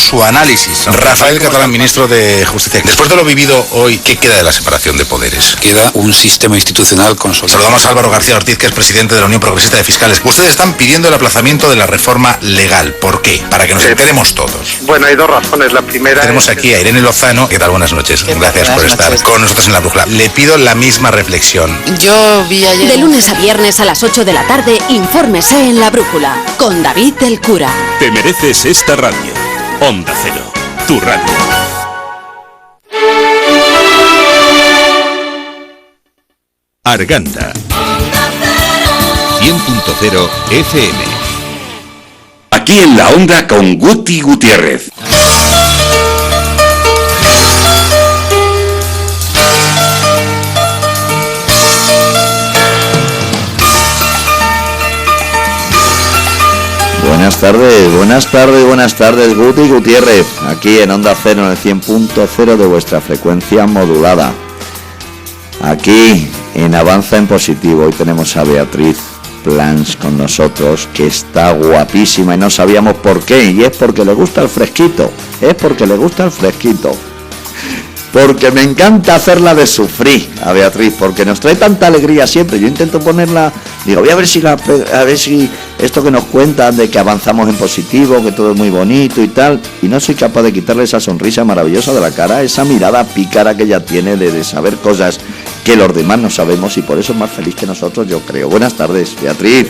su análisis. Rafael Catalán, ministro de Justicia. Después de lo vivido hoy, ¿qué queda de la separación de poderes? Queda un sistema institucional consolidado. Saludamos a Álvaro García Ortiz, que es presidente de la Unión Progresista de Fiscales. Ustedes están pidiendo el aplazamiento de la reforma legal. ¿Por qué? Para que nos enteremos todos. Bueno, hay dos razones. La primera... Tenemos aquí a Irene Lozano. ¿Qué tal? Buenas noches. Gracias por estar con nosotros en La Brújula. Le pido la misma reflexión. Yo vi ayer... De lunes a viernes a las 8 de la tarde, infórmese en La Brújula, con David del Cura. Te mereces esta radio. Onda Cero, tu radio. Arganda 100.0 FM. Aquí en la Onda con Guti Gutiérrez. Buenas tardes, Guti Gutiérrez, aquí en Onda Cero, en el 100.0 de vuestra frecuencia modulada. Aquí en Avanza en Positivo, hoy tenemos a Beatriz Plans con nosotros, que está guapísima y no sabíamos por qué, y es porque le gusta el fresquito, porque me encanta hacerla de sufrir a Beatriz, porque nos trae tanta alegría siempre. Yo intento ponerla, digo, voy a ver si esto que nos cuentan de que avanzamos en positivo, que todo es muy bonito y tal, y no soy capaz de quitarle esa sonrisa maravillosa de la cara, esa mirada pícara que ella tiene de saber cosas que los demás no sabemos, y por eso es más feliz que nosotros, yo creo. Buenas tardes, Beatriz.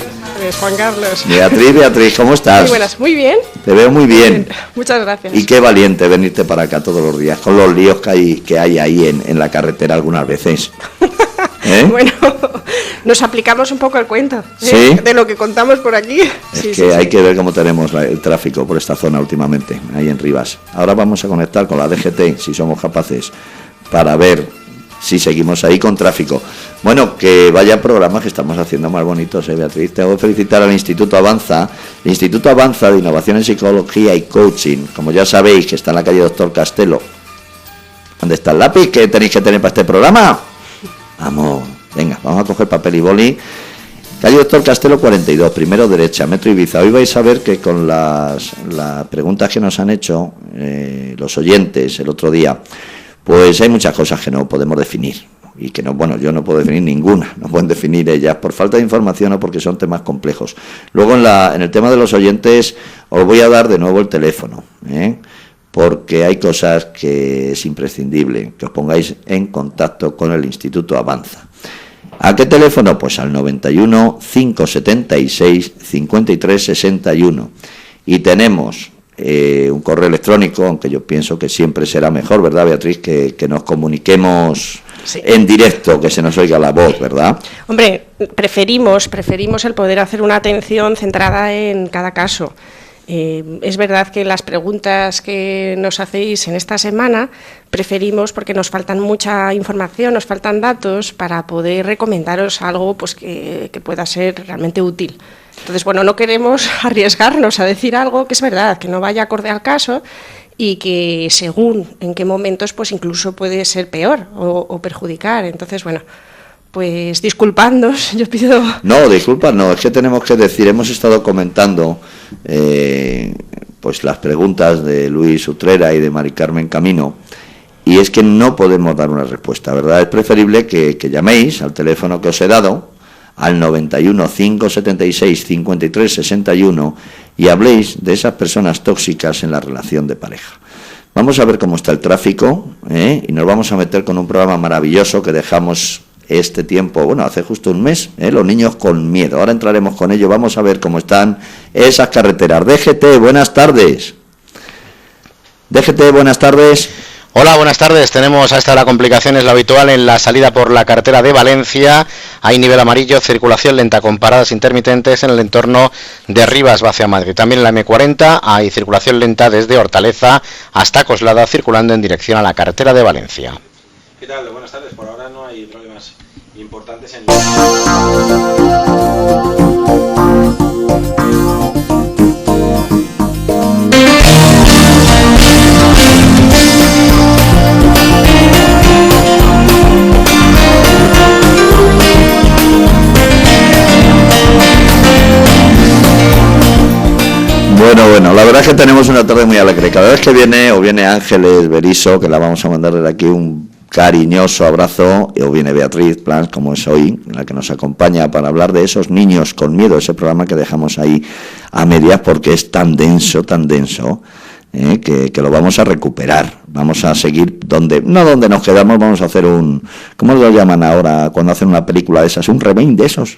Juan Carlos. Beatriz, ¿cómo estás? Muy buenas, muy bien. Te veo muy bien. Muchas gracias. Y qué valiente venirte para acá todos los días, con los líos que hay ahí en la carretera algunas veces. Bueno, nos aplicamos un poco el cuento, ¿sí? De lo que contamos por aquí. Hay que ver cómo tenemos el tráfico por esta zona últimamente, ahí en Rivas. Ahora vamos a conectar con la DGT, si somos capaces, para ver si seguimos ahí con tráfico. Bueno, que vaya programas que estamos haciendo más bonitos, Beatriz. Tengo que felicitar al Instituto Avanza, el Instituto Avanza de Innovación en Psicología y Coaching, como ya sabéis, que está en la calle Doctor Castelo. ¿Dónde está el lápiz que tenéis que tener para este programa? Vamos a coger papel y boli. Calle Doctor Castelo 42, primero derecha, Metro Ibiza. Hoy vais a ver que con las preguntas que nos han hecho los oyentes el otro día, pues hay muchas cosas que no podemos definir, y que no, bueno, yo no puedo definir ninguna, no pueden definir ellas por falta de información o porque son temas complejos. Luego en el tema de los oyentes os voy a dar de nuevo el teléfono, porque hay cosas que es imprescindible que os pongáis en contacto con el Instituto Avanza. ¿A qué teléfono? Pues al 91 576 53 61. Y tenemos un correo electrónico, aunque yo pienso que siempre será mejor, ¿verdad, Beatriz? Que nos comuniquemos en directo, que se nos oiga la voz, ¿verdad? Hombre, preferimos el poder hacer una atención centrada en cada caso. Es verdad que las preguntas que nos hacéis en esta semana preferimos, porque nos faltan mucha información, nos faltan datos para poder recomendaros algo pues que pueda ser realmente útil. Entonces, bueno, no queremos arriesgarnos a decir algo que es verdad, que no vaya acorde al caso y que según en qué momentos pues incluso puede ser peor o perjudicar. Entonces, bueno, pues disculpadnos, yo pido... No, disculpas, no, es que tenemos que decir, hemos estado comentando pues las preguntas de Luis Utrera y de Mari Carmen Camino, y es que no podemos dar una respuesta, ¿verdad? Es preferible que llaméis al teléfono que os he dado, al 91 576 53 61, y habléis de esas personas tóxicas en la relación de pareja. Vamos a ver cómo está el tráfico, y nos vamos a meter con un programa maravilloso que dejamos este tiempo, bueno, hace justo un mes, los niños con miedo. Ahora entraremos con ello, vamos a ver cómo están esas carreteras. DGT, buenas tardes. DGT, buenas tardes. Hola, buenas tardes. Tenemos a esta hora complicaciones, lo habitual en la salida por la carretera de Valencia. Hay nivel amarillo, circulación lenta con paradas intermitentes en el entorno de Rivas hacia Madrid. También en la M40 hay circulación lenta desde Hortaleza hasta Coslada, circulando en dirección a la carretera de Valencia. ¿Qué tal? Buenas tardes. Por ahora no hay problemas importantes en... Bueno, la verdad es que tenemos una tarde muy alegre. Cada vez que viene, o viene Ángeles Berisso, que la vamos a mandar desde aquí un cariñoso abrazo, o viene Beatriz Plans, como es hoy, la que nos acompaña para hablar de esos niños con miedo, ese programa que dejamos ahí a medias porque es tan denso, que lo vamos a recuperar. Vamos a seguir donde nos quedamos, vamos a hacer ¿cómo lo llaman ahora cuando hacen una película de esas? ¿Un remake de esos?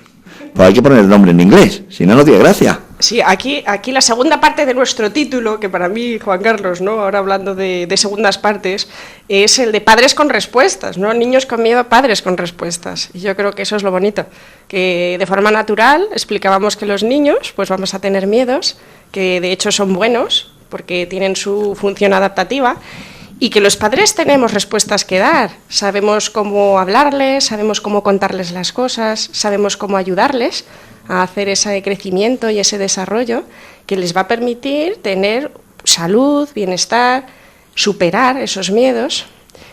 Pues hay que poner el nombre en inglés, si no, no tiene gracia. Sí, aquí la segunda parte de nuestro título, que para mí, Juan Carlos, ¿no? Ahora hablando de segundas partes, es el de padres con respuestas, ¿no? Niños con miedo, padres con respuestas. Y yo creo que eso es lo bonito, que de forma natural explicábamos que los niños pues vamos a tener miedos, que de hecho son buenos, porque tienen su función adaptativa, y que los padres tenemos respuestas que dar. Sabemos cómo hablarles, sabemos cómo contarles las cosas, sabemos cómo ayudarles a hacer ese crecimiento y ese desarrollo que les va a permitir tener salud, bienestar, superar esos miedos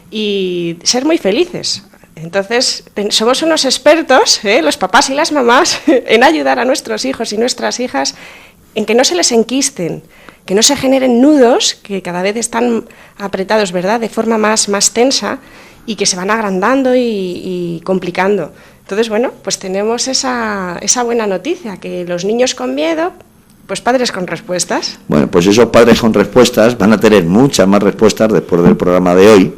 y ser muy felices. Entonces, somos unos expertos, los papás y las mamás, en ayudar a nuestros hijos y nuestras hijas en que no se les enquisten, que no se generen nudos que cada vez están apretados, ¿verdad?, de forma más tensa y que se van agrandando y complicando. Entonces, bueno, pues tenemos esa buena noticia, que los niños con miedo, pues padres con respuestas. Bueno, pues esos padres con respuestas van a tener muchas más respuestas después del programa de hoy,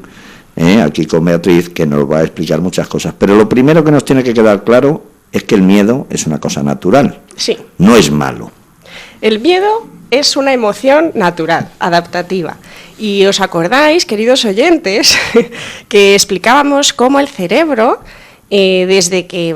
aquí con Beatriz, que nos va a explicar muchas cosas. Pero lo primero que nos tiene que quedar claro es que el miedo es una cosa natural. Sí. No es malo. El miedo es una emoción natural, adaptativa. Y os acordáis, queridos oyentes, que explicábamos cómo el cerebro, desde que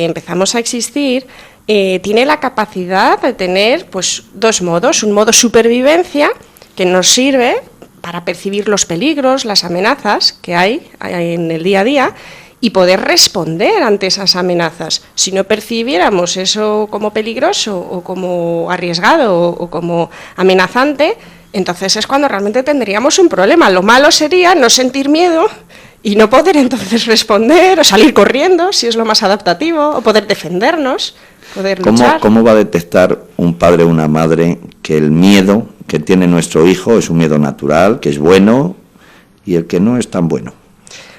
empezamos a existir, tiene la capacidad de tener pues dos modos. Un modo supervivencia, que nos sirve para percibir los peligros, las amenazas que hay en el día a día, y poder responder ante esas amenazas. Si no percibiéramos eso como peligroso o como arriesgado o como amenazante, entonces es cuando realmente tendríamos un problema. Lo malo sería no sentir miedo y no poder entonces responder o salir corriendo, si es lo más adaptativo, o poder defendernos, poder luchar. ¿Cómo va a detectar un padre o una madre que el miedo que tiene nuestro hijo es un miedo natural, que es bueno, y el que no es tan bueno?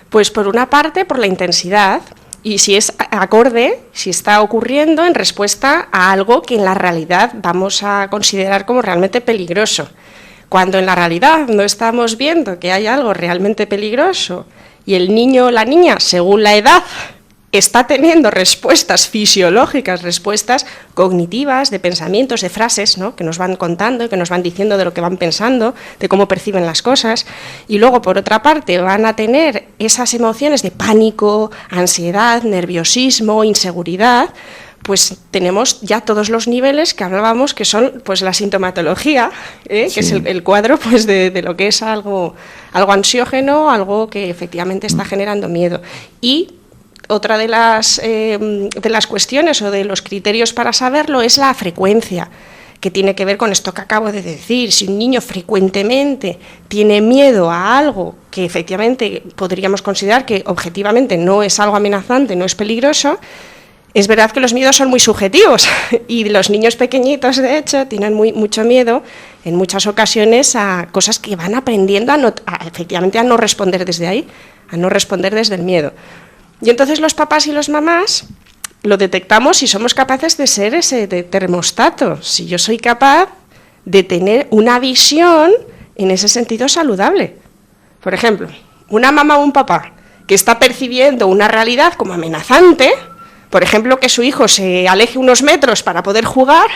Pues por una parte, por la intensidad, y si es acorde, si está ocurriendo en respuesta a algo que en la realidad vamos a considerar como realmente peligroso. Cuando en la realidad no estamos viendo que hay algo realmente peligroso y el niño o la niña, según la edad, está teniendo respuestas fisiológicas, respuestas cognitivas, de pensamientos, de frases, ¿no?, que nos van contando, que nos van diciendo de lo que van pensando, de cómo perciben las cosas, y luego, por otra parte, van a tener esas emociones de pánico, ansiedad, nerviosismo, inseguridad, pues tenemos ya todos los niveles que hablábamos, que son pues la sintomatología, que es el cuadro pues de lo que es algo ansiógeno, algo que efectivamente está generando miedo. Y otra de las cuestiones o de los criterios para saberlo es la frecuencia, que tiene que ver con esto que acabo de decir. Si un niño frecuentemente tiene miedo a algo que efectivamente podríamos considerar que objetivamente no es algo amenazante, no es peligroso, es verdad que los miedos son muy subjetivos y los niños pequeñitos, de hecho, tienen mucho miedo en muchas ocasiones a cosas que van aprendiendo efectivamente a no responder desde ahí, a no responder desde el miedo. Y entonces los papás y las mamás lo detectamos si somos capaces de ser ese termostato, si yo soy capaz de tener una visión en ese sentido saludable. Por ejemplo, una mamá o un papá que está percibiendo una realidad como amenazante, por ejemplo, que su hijo se aleje unos metros para poder jugar,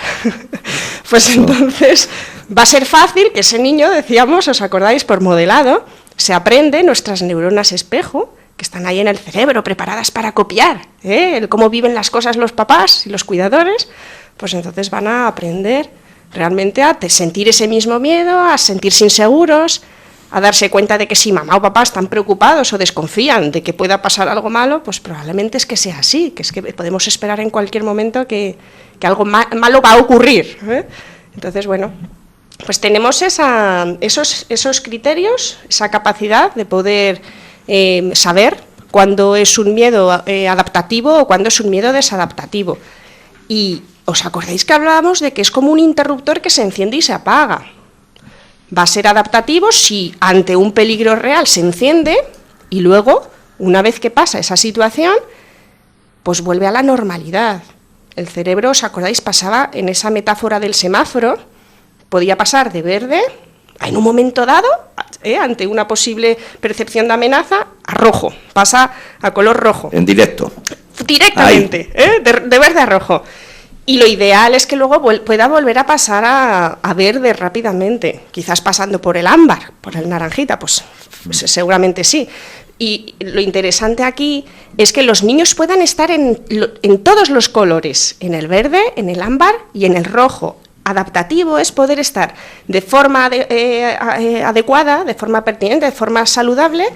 pues entonces va a ser fácil que ese niño, decíamos, ¿os acordáis? Por modelado, se aprende nuestras neuronas espejo, que están ahí en el cerebro, preparadas para copiar, el cómo viven las cosas los papás y los cuidadores, pues entonces van a aprender realmente a sentir ese mismo miedo, a sentirse inseguros, a darse cuenta de que si mamá o papá están preocupados o desconfían de que pueda pasar algo malo, pues probablemente es que sea así, que es que podemos esperar en cualquier momento que algo malo va a ocurrir. Entonces, bueno, pues tenemos esos criterios, esa capacidad de poder saber cuándo es un miedo adaptativo o cuándo es un miedo desadaptativo. Y ¿os acordáis que hablábamos de que es como un interruptor que se enciende y se apaga? Va a ser adaptativo si ante un peligro real se enciende y luego, una vez que pasa esa situación, pues vuelve a la normalidad. El cerebro, ¿os acordáis? Pasaba en esa metáfora del semáforo, podía pasar de verde en un momento dado, ante una posible percepción de amenaza, a rojo, pasa a color rojo. En directo. Directamente, de verde a rojo. Y lo ideal es que luego pueda volver a pasar a verde rápidamente, quizás pasando por el ámbar, por el naranjita, pues seguramente sí. Y lo interesante aquí es que los niños puedan estar en todos los colores, en el verde, en el ámbar y en el rojo. Adaptativo es poder estar de forma adecuada, de forma pertinente, de forma saludable,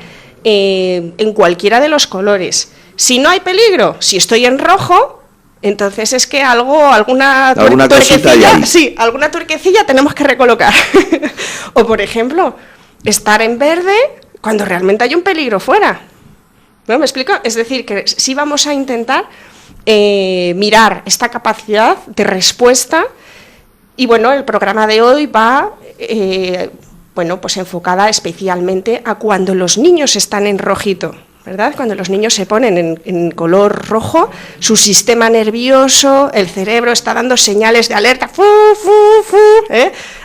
en cualquiera de los colores. Si no hay peligro, si estoy en rojo, entonces es que alguna tuerquecilla, sí, alguna tuerquecilla tenemos que recolocar. O por ejemplo, estar en verde cuando realmente hay un peligro fuera. ¿No me explico? Es decir, que sí vamos a intentar mirar esta capacidad de respuesta. Y bueno, el programa de hoy va pues enfocada especialmente a cuando los niños están en rojito, ¿verdad? Cuando los niños se ponen en color rojo, su sistema nervioso, el cerebro está dando señales de alerta,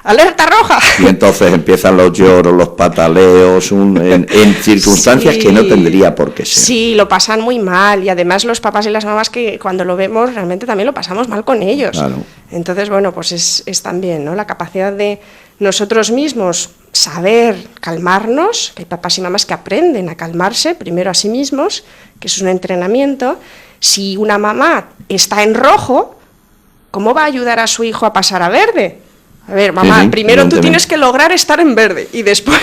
alerta roja. Y entonces empiezan los lloros, los pataleos, en circunstancias que no tendría por qué ser. Sí, lo pasan muy mal, y además los papás y las mamás que cuando lo vemos realmente también lo pasamos mal con ellos. Claro. Entonces, bueno, pues es también, ¿no?, la capacidad de nosotros mismos saber calmarnos, que hay papás y mamás que aprenden a calmarse primero a sí mismos, que eso es un entrenamiento. Si una mamá está en rojo, ¿cómo va a ayudar a su hijo a pasar a verde? A ver, mamá, sí, primero tú tienes que lograr estar en verde y después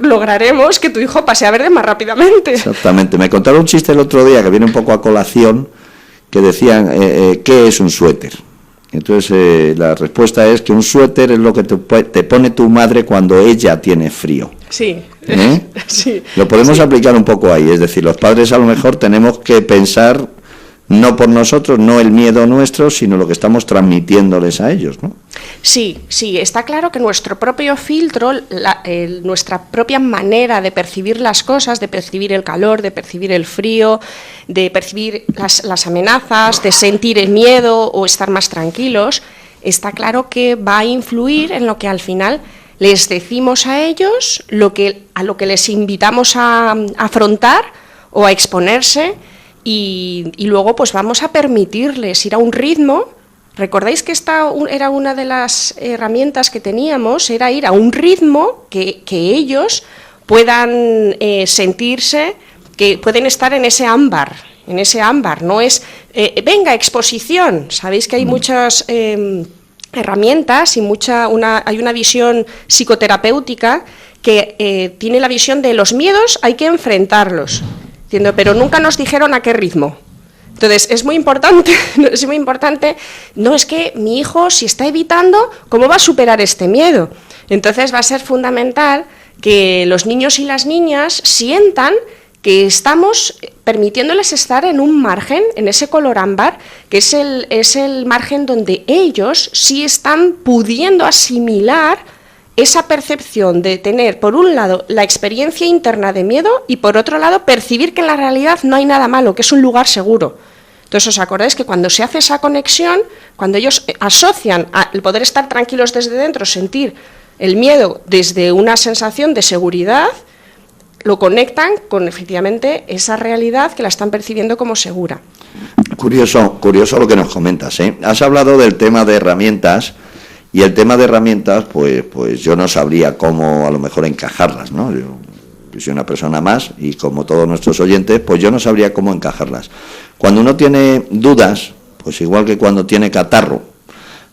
lograremos que tu hijo pase a verde más rápidamente. Exactamente. Me contaron un chiste el otro día que viene un poco a colación, que decían, ¿qué es un suéter? Entonces la respuesta es que un suéter es lo que te pone tu madre cuando ella tiene frío. Sí. Sí. Lo podemos aplicar un poco ahí, es decir, los padres a lo mejor tenemos que pensar no por nosotros, no el miedo nuestro, sino lo que estamos transmitiéndoles a ellos, ¿no? Sí, está claro que nuestro propio filtro, nuestra propia manera de percibir las cosas, de percibir el calor, de percibir el frío, de percibir las amenazas, de sentir el miedo o estar más tranquilos, está claro que va a influir en lo que al final les decimos a ellos, a lo que les invitamos a afrontar o a exponerse. Y luego pues vamos a permitirles ir a un ritmo. ¿Recordáis que esta era una de las herramientas que teníamos? Era ir a un ritmo que ellos puedan sentirse, que pueden estar en ese ámbar. No es, venga, exposición. Sabéis que hay muchas herramientas y hay una visión psicoterapéutica que tiene la visión de los miedos hay que enfrentarlos. Pero nunca nos dijeron a qué ritmo. Entonces, es muy importante, no es que mi hijo, si está evitando, ¿cómo va a superar este miedo? Entonces va a ser fundamental que los niños y las niñas sientan que estamos permitiéndoles estar en un margen, en ese color ámbar, que es el margen donde ellos sí están pudiendo asimilar esa percepción de tener, por un lado, la experiencia interna de miedo y, por otro lado, percibir que en la realidad no hay nada malo, que es un lugar seguro. Entonces, ¿os acordáis que cuando se hace esa conexión, cuando ellos asocian el poder estar tranquilos desde dentro, sentir el miedo desde una sensación de seguridad, lo conectan con, efectivamente, esa realidad que la están percibiendo como segura? Curioso lo que nos comentas, ¿eh? Has hablado del tema de herramientas. Y el tema de herramientas, pues yo no sabría cómo a lo mejor encajarlas, ¿no? Yo soy una persona más y como todos nuestros oyentes, pues yo no sabría cómo encajarlas. Cuando uno tiene dudas, pues igual que cuando tiene catarro,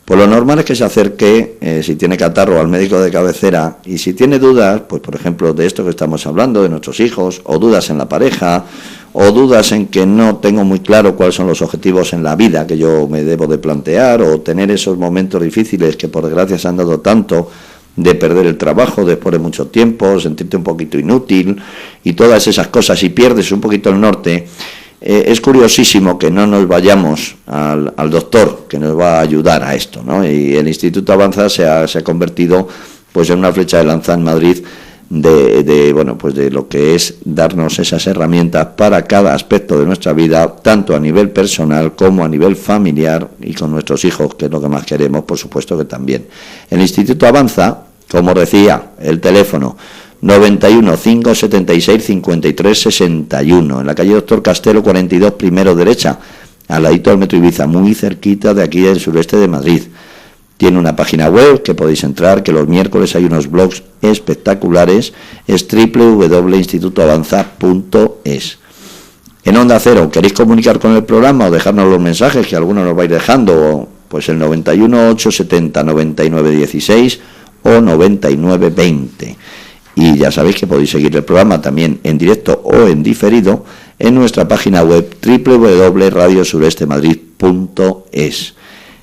pues lo normal es que se acerque, si tiene catarro, al médico de cabecera, y si tiene dudas, pues por ejemplo de esto que estamos hablando, de nuestros hijos, o dudas en la pareja, o dudas en que no tengo muy claro cuáles son los objetivos en la vida que yo me debo de plantear, o tener esos momentos difíciles que por desgracia se han dado tanto, de perder el trabajo después de mucho tiempo, sentirte un poquito inútil y todas esas cosas, y pierdes un poquito el norte, es curiosísimo que no nos vayamos al doctor que nos va a ayudar a esto, ¿no? Y el Instituto Avanza se ha convertido pues en una flecha de lanza en Madrid de lo que es darnos esas herramientas para cada aspecto de nuestra vida, tanto a nivel personal como a nivel familiar y con nuestros hijos, que es lo que más queremos, por supuesto que también. El Instituto Avanza, como decía, el teléfono 91 576 53 61, en la calle Doctor Castelo 42, primero derecha, al ladito del Metro Ibiza, muy cerquita de aquí del sureste de Madrid. Tiene una página web que podéis entrar, que los miércoles hay unos blogs espectaculares, es www.institutoavanza.es. En Onda Cero, ¿queréis comunicar con el programa o dejarnos los mensajes que algunos nos vais dejando? Pues el 91 870 99 16 o 99 20. Y ya sabéis que podéis seguir el programa también en directo o en diferido en nuestra página web www.radiosurestemadrid.es.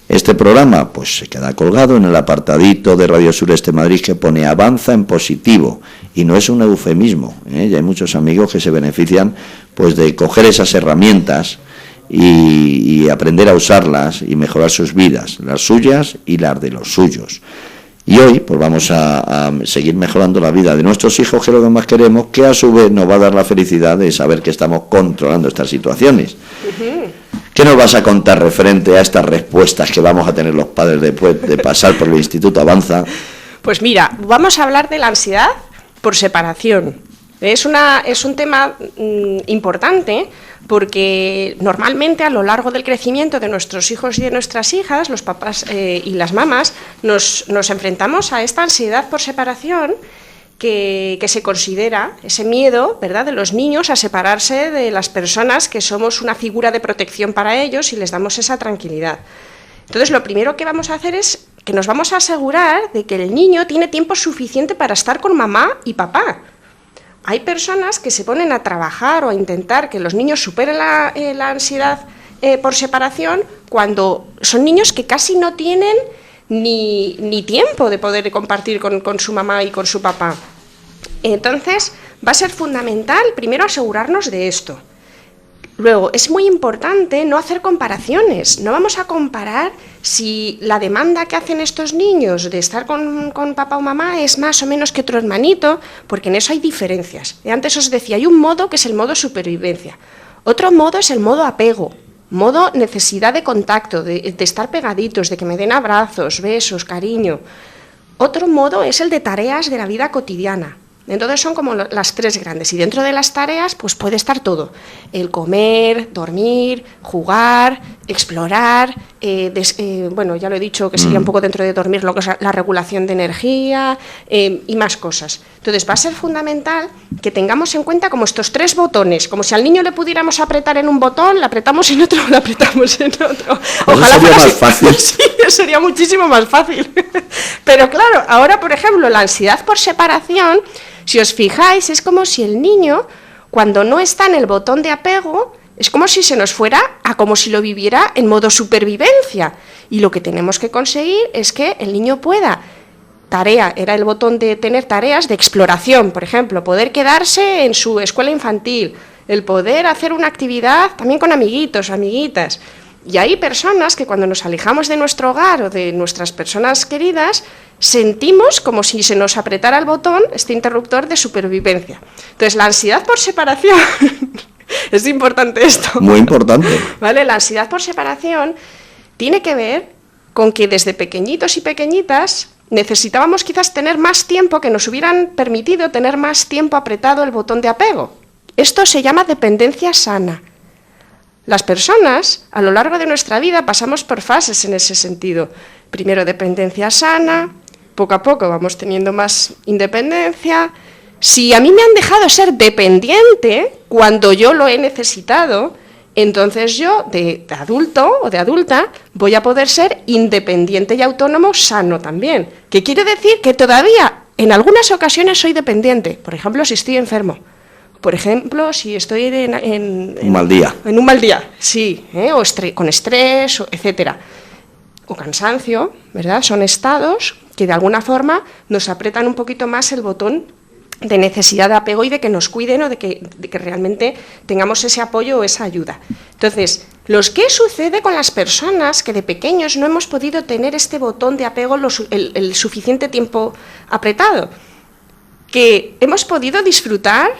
Este programa pues se queda colgado en el apartadito de Radio Sureste Madrid que pone Avanza en positivo, y no es un eufemismo, ¿eh? Ya hay muchos amigos que se benefician pues de coger esas herramientas y aprender a usarlas y mejorar sus vidas, las suyas y las de los suyos. Y hoy pues vamos a seguir mejorando la vida de nuestros hijos, que es lo que más queremos, que a su vez nos va a dar la felicidad de saber que estamos controlando estas situaciones. ¿Qué nos vas a contar referente a estas respuestas que vamos a tener los padres después de pasar por el Instituto Avanza? Pues mira, vamos a hablar de la ansiedad por separación. Es un tema importante porque normalmente a lo largo del crecimiento de nuestros hijos y de nuestras hijas, los papás y las mamás, nos enfrentamos a esta ansiedad por separación que se considera ese miedo, ¿verdad?, de los niños a separarse de las personas que somos una figura de protección para ellos y les damos esa tranquilidad. Entonces, lo primero que vamos a hacer es que nos vamos a asegurar de que el niño tiene tiempo suficiente para estar con mamá y papá. Hay personas que se ponen a trabajar o a intentar que los niños superen la ansiedad por separación cuando son niños que casi no tienen ni tiempo de poder compartir con su mamá y con su papá. Entonces, va a ser fundamental primero asegurarnos de esto. Luego, es muy importante no hacer comparaciones. No vamos a comparar si la demanda que hacen estos niños de estar con papá o mamá es más o menos que otro hermanito, porque en eso hay diferencias. Antes os decía, hay un modo que es el modo supervivencia. Otro modo es el modo apego, modo necesidad de contacto, de estar pegaditos, de que me den abrazos, besos, cariño. Otro modo es el de tareas de la vida cotidiana. Entonces son como las tres grandes, y dentro de las tareas pues puede estar todo: el comer, dormir, jugar, explorar, bueno, ya lo he dicho que sería un poco dentro de dormir lo que es la regulación de energía y más cosas. Entonces va a ser fundamental que tengamos en cuenta como estos tres botones, como si al niño le pudiéramos apretar en un botón, le apretamos en otro, le apretamos en otro. Ojalá sería más fácil. Sí, sería muchísimo más fácil. Pero claro, ahora por ejemplo la ansiedad por separación, si os fijáis, es como si el niño, cuando no está en el botón de apego, es como si se nos fuera a como si lo viviera en modo supervivencia. Y lo que tenemos que conseguir es que el niño pueda, tarea, era el botón de tener tareas de exploración, por ejemplo, poder quedarse en su escuela infantil, el poder hacer una actividad también con amiguitos, amiguitas. Y hay personas que cuando nos alejamos de nuestro hogar o de nuestras personas queridas, sentimos como si se nos apretara el botón, este interruptor de supervivencia. Entonces, la ansiedad por separación, es importante esto. Muy importante. ¿Vale? La ansiedad por separación tiene que ver con que desde pequeñitos y pequeñitas necesitábamos quizás tener más tiempo, que nos hubieran permitido tener más tiempo apretado el botón de apego. Esto se llama dependencia sana. Las personas, a lo largo de nuestra vida, pasamos por fases en ese sentido. Primero dependencia sana, poco a poco vamos teniendo más independencia. Si a mí me han dejado ser dependiente cuando yo lo he necesitado, entonces yo, de adulto o de adulta, voy a poder ser independiente y autónomo sano también. ¿Qué quiere decir? Que todavía, en algunas ocasiones, soy dependiente. Por ejemplo, si estoy enfermo. Por ejemplo, si estoy en un mal día. En un mal día, sí, o con estrés, etcétera. O cansancio, ¿verdad? Son estados que de alguna forma nos apretan un poquito más el botón de necesidad de apego y de que nos cuiden o de que realmente tengamos ese apoyo o esa ayuda. Entonces, ¿qué sucede con las personas que de pequeños no hemos podido tener este botón de apego el suficiente tiempo apretado? Que hemos podido disfrutar,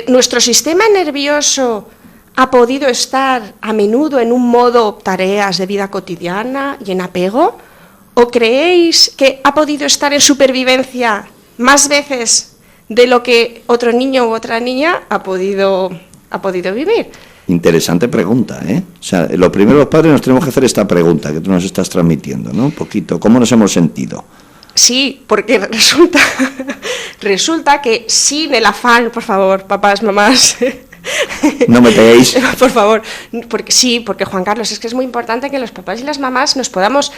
nuestro sistema nervioso ha podido estar a menudo en un modo tareas de vida cotidiana y en apego, ¿o creéis que ha podido estar en supervivencia más veces de lo que otro niño u otra niña ha podido vivir? Interesante pregunta, ¿eh? O sea, lo primero los padres nos tenemos que hacer esta pregunta que tú nos estás transmitiendo, ¿no? Un poquito, ¿cómo nos hemos sentido? Sí, porque resulta que sin el afán, por favor, papás, mamás, no me peguéis. Por favor, porque Juan Carlos, es que es muy importante que los papás y las mamás podemos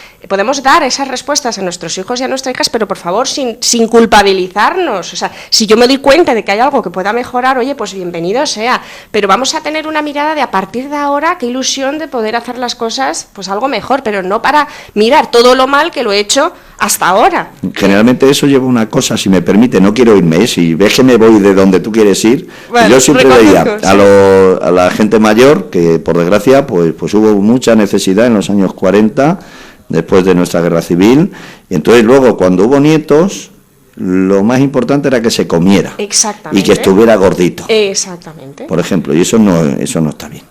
dar esas respuestas a nuestros hijos y a nuestras hijas, pero por favor sin culpabilizarnos. O sea, si yo me doy cuenta de que hay algo que pueda mejorar, oye, pues bienvenido sea, pero vamos a tener una mirada de a partir de ahora, qué ilusión de poder hacer las cosas pues algo mejor, pero no para mirar todo lo mal que lo he hecho hasta ahora. Generalmente eso lleva una cosa, si me permite, no quiero irme, si ves que me voy de donde tú quieres ir, bueno, yo siempre veía a la gente mayor, que por desgracia pues hubo mucha necesidad en los años 40, después de nuestra guerra civil, y entonces luego cuando hubo nietos, lo más importante era que se comiera. Exactamente. Y que estuviera gordito. Exactamente. Por ejemplo, y eso no está bien.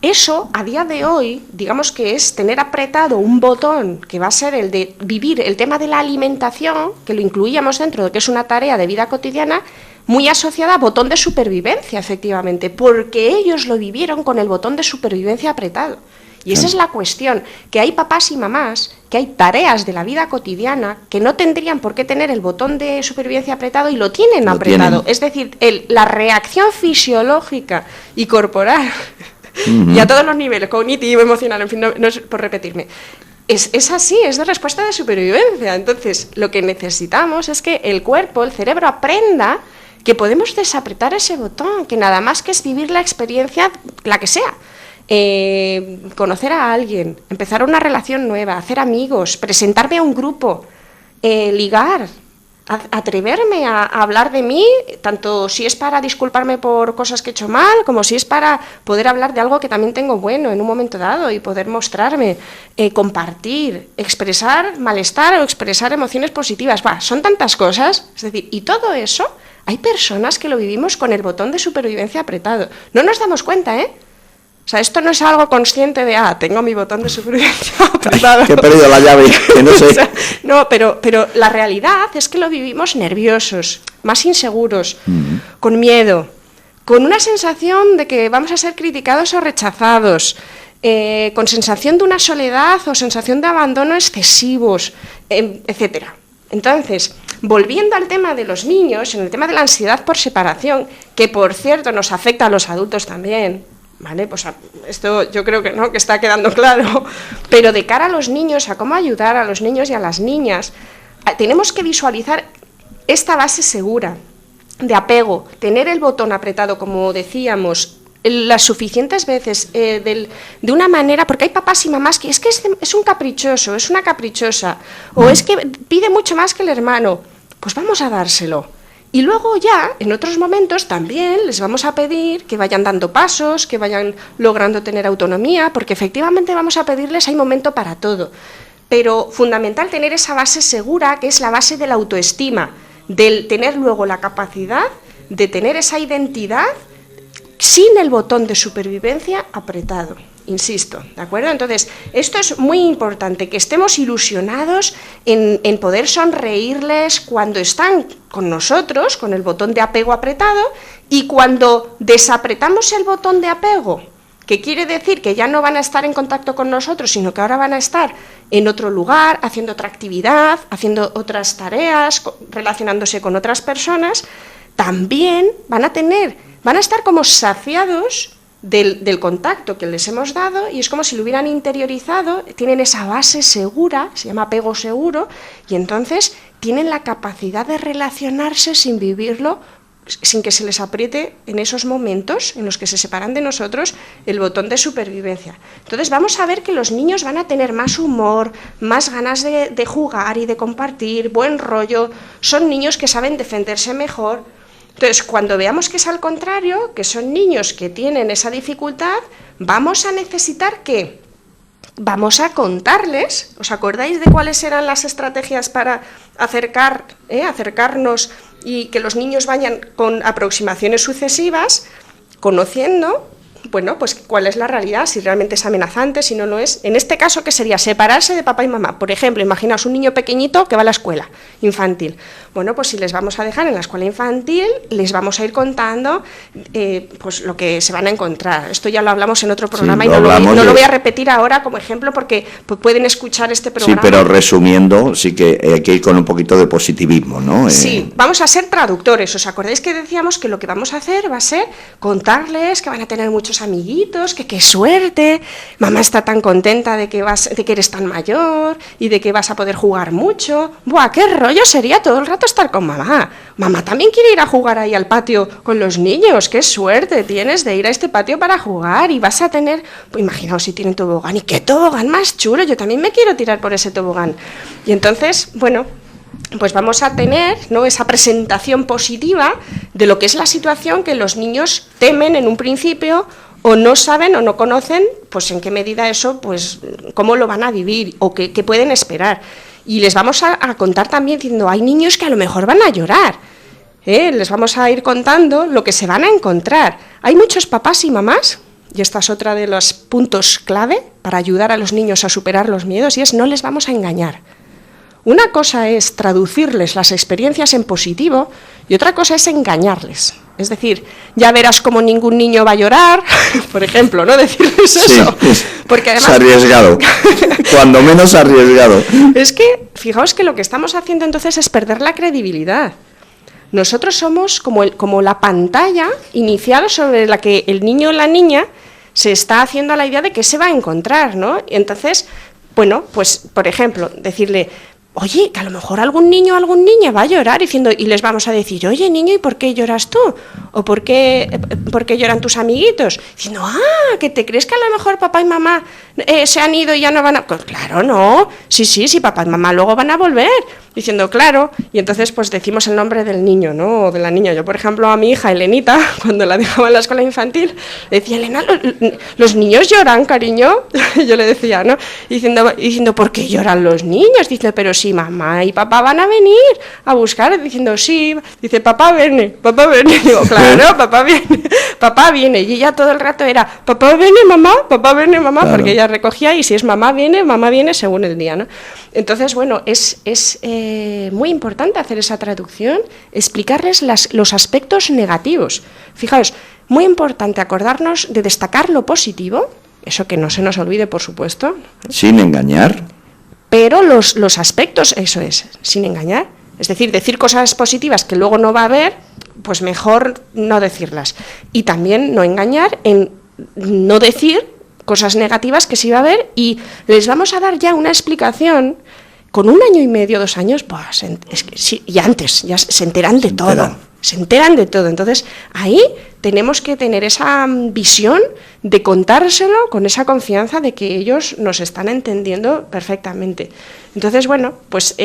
Eso, a día de hoy, digamos que es tener apretado un botón que va a ser el de vivir el tema de la alimentación, que lo incluíamos dentro de que es una tarea de vida cotidiana, muy asociada a botón de supervivencia, efectivamente, porque ellos lo vivieron con el botón de supervivencia apretado. Y esa es la cuestión, que hay papás y mamás, que hay tareas de la vida cotidiana que no tendrían por qué tener el botón de supervivencia apretado y lo tienen apretado. Es decir, la reacción fisiológica y corporal, y a todos los niveles, cognitivo, emocional, en fin, no es por repetirme, es así, es de respuesta de supervivencia. Entonces, lo que necesitamos es que el cuerpo, el cerebro, aprenda que podemos desapretar ese botón, que nada más que es vivir la experiencia, la que sea. Conocer a alguien, empezar una relación nueva, hacer amigos, presentarme a un grupo, ligar, atreverme a hablar de mí, tanto si es para disculparme por cosas que he hecho mal, como si es para poder hablar de algo que también tengo bueno en un momento dado y poder mostrarme, compartir, expresar malestar o expresar emociones positivas. Son tantas cosas, es decir, y todo eso, hay personas que lo vivimos con el botón de supervivencia apretado. No nos damos cuenta, ¿eh? O sea, esto no es algo consciente de, tengo mi botón de supervivencia apretado. Que he perdido la llave, que no sé. O sea, no, pero la realidad es que lo vivimos nerviosos, más inseguros, con miedo, con una sensación de que vamos a ser criticados o rechazados, con sensación de una soledad o sensación de abandono excesivos, etcétera. Entonces, volviendo al tema de los niños, en el tema de la ansiedad por separación, que por cierto nos afecta a los adultos también, ¿vale? Pues esto yo creo que no, que está quedando claro, pero de cara a los niños, a cómo ayudar a los niños y a las niñas, tenemos que visualizar esta base segura de apego, tener el botón apretado, como decíamos, las suficientes veces, de una manera, porque hay papás y mamás que es un caprichoso, es una caprichosa, o es que pide mucho más que el hermano, pues vamos a dárselo. Y luego ya, en otros momentos, también les vamos a pedir que vayan dando pasos, que vayan logrando tener autonomía, porque efectivamente vamos a pedirles, hay momento para todo. Pero fundamental tener esa base segura, que es la base de la autoestima, del tener luego la capacidad de tener esa identidad sin el botón de supervivencia apretado, insisto, ¿de acuerdo? Entonces, esto es muy importante, que estemos ilusionados en poder sonreírles cuando están con nosotros, con el botón de apego apretado, y cuando desapretamos el botón de apego, que quiere decir que ya no van a estar en contacto con nosotros, sino que ahora van a estar en otro lugar, haciendo otra actividad, haciendo otras tareas, relacionándose con otras personas, también van a estar como saciados del contacto que les hemos dado, y es como si lo hubieran interiorizado, tienen esa base segura, se llama apego seguro, y entonces tienen la capacidad de relacionarse sin vivirlo, sin que se les apriete en esos momentos en los que se separan de nosotros el botón de supervivencia. Entonces vamos a ver que los niños van a tener más humor, más ganas de jugar y de compartir, buen rollo, son niños que saben defenderse mejor, Entonces, cuando veamos que es al contrario, que son niños que tienen esa dificultad, vamos a necesitar que vamos a contarles. ¿Os acordáis de cuáles eran las estrategias para acercarnos y que los niños vayan con aproximaciones sucesivas, conociendo, bueno, pues cuál es la realidad, si realmente es amenazante, si no lo es? En este caso, ¿qué sería? Separarse de papá y mamá. Por ejemplo, imaginaos un niño pequeñito que va a la escuela infantil. Bueno, pues si les vamos a dejar en la escuela infantil, les vamos a ir contando pues lo que se van a encontrar. Esto ya lo hablamos en otro programa, sí, y no lo voy a repetir ahora como ejemplo porque pues, pueden escuchar este programa. Sí, pero resumiendo, sí que hay que ir con un poquito de positivismo, ¿no? Sí, vamos a ser traductores. ¿Os acordáis que decíamos que lo que vamos a hacer va a ser contarles que van a tener muchos amiguitos, que qué suerte, mamá está tan contenta de que eres tan mayor y de que vas a poder jugar mucho? ¡Buah, qué rollo sería todo el rato estar con mamá! Mamá también quiere ir a jugar ahí al patio con los niños. ¡Qué suerte tienes de ir a este patio para jugar! Y vas a tener, pues imaginaos si tienen tobogán. ¡Y qué tobogán más chulo! Yo también me quiero tirar por ese tobogán. Y entonces, bueno, pues vamos a tener, ¿no?, esa presentación positiva de lo que es la situación que los niños temen en un principio, o no saben o no conocen, pues en qué medida eso, pues cómo lo van a vivir o qué pueden esperar. Y les vamos a contar también diciendo, hay niños que a lo mejor van a llorar, les vamos a ir contando lo que se van a encontrar. Hay muchos papás y mamás, y esta es otra de los puntos clave para ayudar a los niños a superar los miedos, y es no les vamos a engañar. Una cosa es traducirles las experiencias en positivo y otra cosa es engañarles. Es decir, ya verás cómo ningún niño va a llorar, por ejemplo, ¿no? Decirles eso. Porque además, es arriesgado, cuando menos arriesgado. Es que, fijaos que lo que estamos haciendo entonces es perder la credibilidad. Nosotros somos como la pantalla inicial sobre la que el niño o la niña se está haciendo a la idea de qué se va a encontrar, ¿no? Y entonces, bueno, pues, por ejemplo, decirle, oye, que a lo mejor algún niño o alguna niña va a llorar y les vamos a decir, oye, niño, ¿y por qué lloras tú? ¿O por qué lloran tus amiguitos? Diciendo, ¿que te crees que a lo mejor papá y mamá se han ido y ya no van a...? Pues claro, no, sí, papá y mamá luego van a volver. Diciendo, claro, y entonces pues decimos el nombre del niño, ¿no?, o de la niña. Yo, por ejemplo, a mi hija Elenita, cuando la dejaba en la escuela infantil, le decía, Elena, los niños lloran, cariño. Yo le decía, ¿no? Diciendo, ¿por qué lloran los niños? Dice, pero si mamá y papá van a venir a buscar. Diciendo, sí. Dice, papá viene. Digo, claro, papá viene. Y ella todo el rato era, papá viene, mamá, claro. Porque ella recogía y si es mamá viene según el día, ¿no? Entonces, bueno, es muy importante hacer esa traducción, explicarles los aspectos negativos. Fijaos, muy importante acordarnos de destacar lo positivo, eso que no se nos olvide, por supuesto. Sin engañar. Pero los aspectos, eso es, sin engañar. Es decir, decir cosas positivas que luego no va a haber, pues mejor no decirlas. Y también no engañar en no decir cosas negativas que sí va a haber, y les vamos a dar ya una explicación. Con 1 año y medio, 2 años, pues, es que sí, y antes, ya se enteran de todo. Se enteran de todo. Entonces, ahí tenemos que tener esa visión de contárselo con esa confianza de que ellos nos están entendiendo perfectamente. Entonces, bueno, pues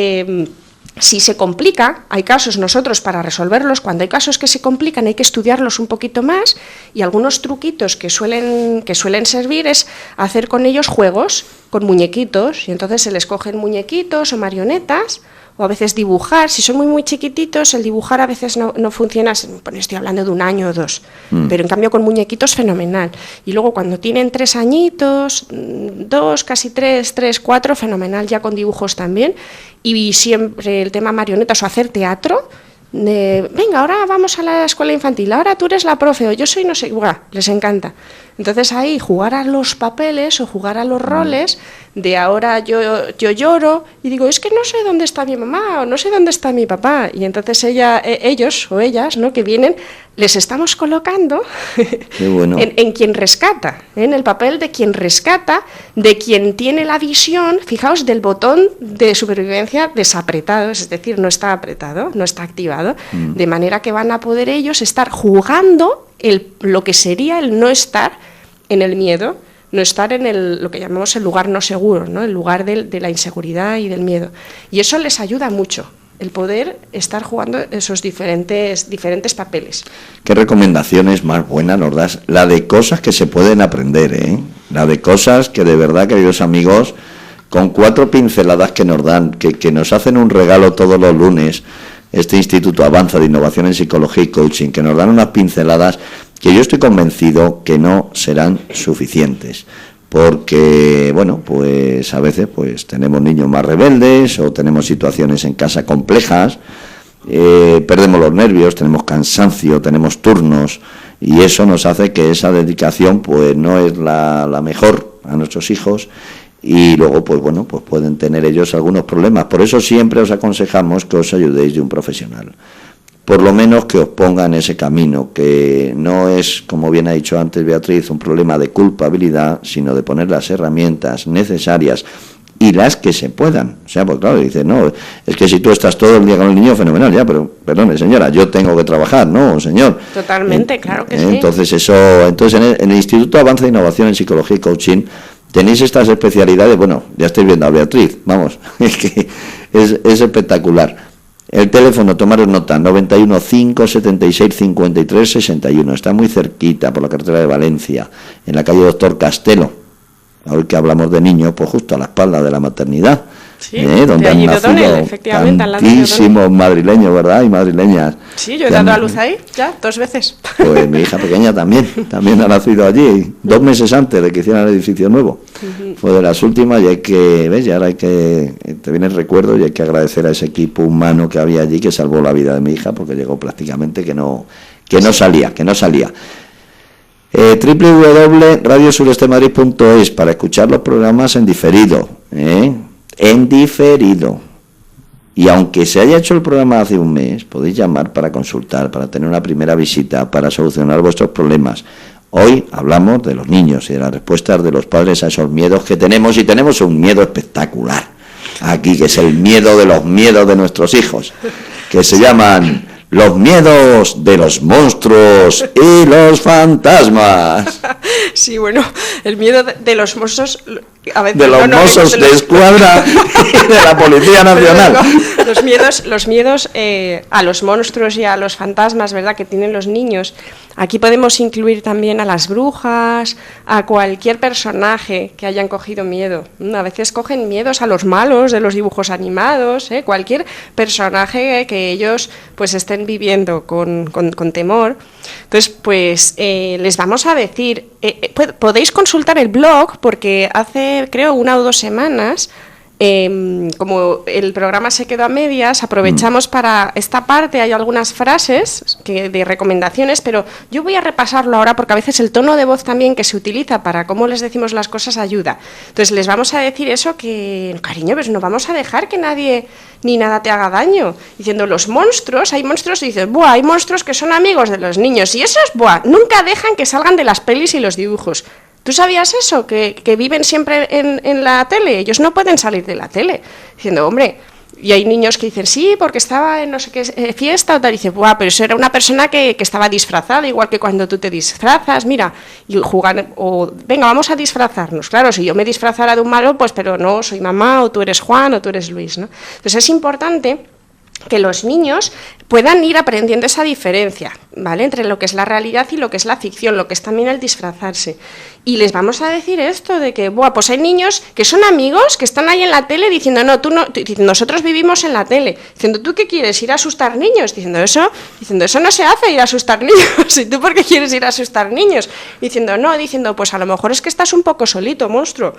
si se complica, hay casos nosotros para resolverlos, cuando hay casos que se complican hay que estudiarlos un poquito más, y algunos truquitos que suelen servir es hacer con ellos juegos, con muñequitos, y entonces se les cogen muñequitos o marionetas, o a veces dibujar. Si son muy chiquititos, el dibujar a veces no funciona, estoy hablando de 1 año o 2, pero en cambio con muñequitos fenomenal. Y luego cuando tienen 3 añitos, 2, casi 3, 4, fenomenal, ya con dibujos también. Y siempre el tema marionetas o hacer teatro, venga, ahora vamos a la escuela infantil, ahora tú eres la profe, o yo soy no sé, les encanta. Entonces ahí jugar a los papeles o jugar a los roles, de ahora yo lloro y digo, es que no sé dónde está mi mamá o no sé dónde está mi papá, y entonces ellos o ellas, ¿no?, que vienen, les estamos colocando Qué bueno. en quien rescata, en el papel de quien rescata, de quien tiene la visión, fijaos, del botón de supervivencia desapretado, es decir, no está apretado, no está activado, de manera que van a poder ellos estar jugando lo que sería el no estar en el miedo, no estar en lo que llamamos el lugar no seguro, ¿no?, el lugar de la inseguridad y del miedo. Y eso les ayuda mucho. el poder estar jugando esos diferentes papeles. ¿Qué recomendaciones más buenas nos das? La de cosas que se pueden aprender, ¿eh? La de cosas que de verdad, queridos amigos, con 4 pinceladas que nos dan, que nos hacen un regalo todos los lunes, este Instituto Avanza de Innovación en Psicología y Coaching, que nos dan unas pinceladas que yo estoy convencido que no serán suficientes. Porque, bueno, pues a veces pues tenemos niños más rebeldes o tenemos situaciones en casa complejas, perdemos los nervios, tenemos cansancio, tenemos turnos, y eso nos hace que esa dedicación pues no es la mejor a nuestros hijos, y luego pues bueno, pues pueden tener ellos algunos problemas. Por eso siempre os aconsejamos que os ayudéis de un profesional, por lo menos que os ponga en ese camino, que no es, como bien ha dicho antes Beatriz, un problema de culpabilidad, sino de poner las herramientas necesarias y las que se puedan. O sea, pues claro, dice, no, es que si tú estás todo el día con el niño, fenomenal, ya, pero perdone señora, yo tengo que trabajar, ¿no, señor? Totalmente, claro que sí. Entonces en el Instituto Avanza de Innovación en Psicología y Coaching tenéis estas especialidades. Bueno, ya estáis viendo a Beatriz, vamos, es que es espectacular. El teléfono, tomaros nota, 91 576 53 61. Está muy cerquita, por la carretera de Valencia, en la calle Doctor Castelo. Hoy que hablamos de niños, pues justo a la espalda de la maternidad. Sí, donde han nacido tantísimos madrileños, ¿verdad? Y madrileñas. Sí, yo he dado a luz ahí, ya, 2 veces. Pues mi hija pequeña también ha nacido allí, 2 meses antes de que hicieran el edificio nuevo. Fue de las últimas, y hay que, ¿ves? Y ahora te viene el recuerdo, y hay que agradecer a ese equipo humano que había allí, que salvó la vida de mi hija, porque llegó prácticamente que no salía. www.radiosurestemadrid.es para escuchar los programas en diferido, en diferido. Y aunque se haya hecho el programa hace un mes, podéis llamar para consultar, para tener una primera visita, para solucionar vuestros problemas. Hoy hablamos de los niños y de las respuestas de los padres a esos miedos que tenemos, y tenemos un miedo espectacular aquí, que es el miedo de los miedos de nuestros hijos, que se llaman los miedos de los monstruos y los fantasmas. Sí, bueno, el miedo de los monstruos, a veces de los mozos de escuadra y de la Policía Nacional. Los miedos a los monstruos y a los fantasmas, ¿verdad?, que tienen los niños. Aquí podemos incluir también a las brujas, a cualquier personaje que hayan cogido miedo. A veces cogen miedos a los malos de los dibujos animados, cualquier personaje que ellos pues estén viviendo con temor. Entonces, pues les vamos a decir, podéis consultar el blog, porque hace, creo, 1 o 2 semanas, como el programa se quedó a medias, aprovechamos para esta parte. Hay algunas frases de recomendaciones, pero yo voy a repasarlo ahora, porque a veces el tono de voz también que se utiliza para cómo les decimos las cosas ayuda. Entonces les vamos a decir eso, que cariño, pues no vamos a dejar que nadie ni nada te haga daño, diciendo los monstruos, hay monstruos, y dices, buah, hay monstruos que son amigos de los niños, y esos, buah, nunca dejan que salgan de las pelis y los dibujos. ¿Tú sabías eso? Que viven siempre en la tele. Ellos no pueden salir de la tele. Diciendo, hombre, y hay niños que dicen, sí, porque estaba en no sé qué fiesta o tal. Y dice, buah, pero eso era una persona que estaba disfrazada, igual que cuando tú te disfrazas, mira, y jugar, o venga, vamos a disfrazarnos. Claro, si yo me disfrazara de un malo, pues, pero no, soy mamá, o tú eres Juan, o tú eres Luis, ¿no? Entonces es importante que los niños puedan ir aprendiendo esa diferencia, ¿vale?, entre lo que es la realidad y lo que es la ficción, lo que es también el disfrazarse. Y les vamos a decir esto de que, buah, pues hay niños que son amigos, que están ahí en la tele diciendo, no, tú no, nosotros vivimos en la tele, diciendo, ¿tú qué quieres? ¿Ir a asustar niños? Diciendo, eso no se hace, ir a asustar niños. ¿Y tú por qué quieres ir a asustar niños? Diciendo, no, pues a lo mejor es que estás un poco solito, monstruo.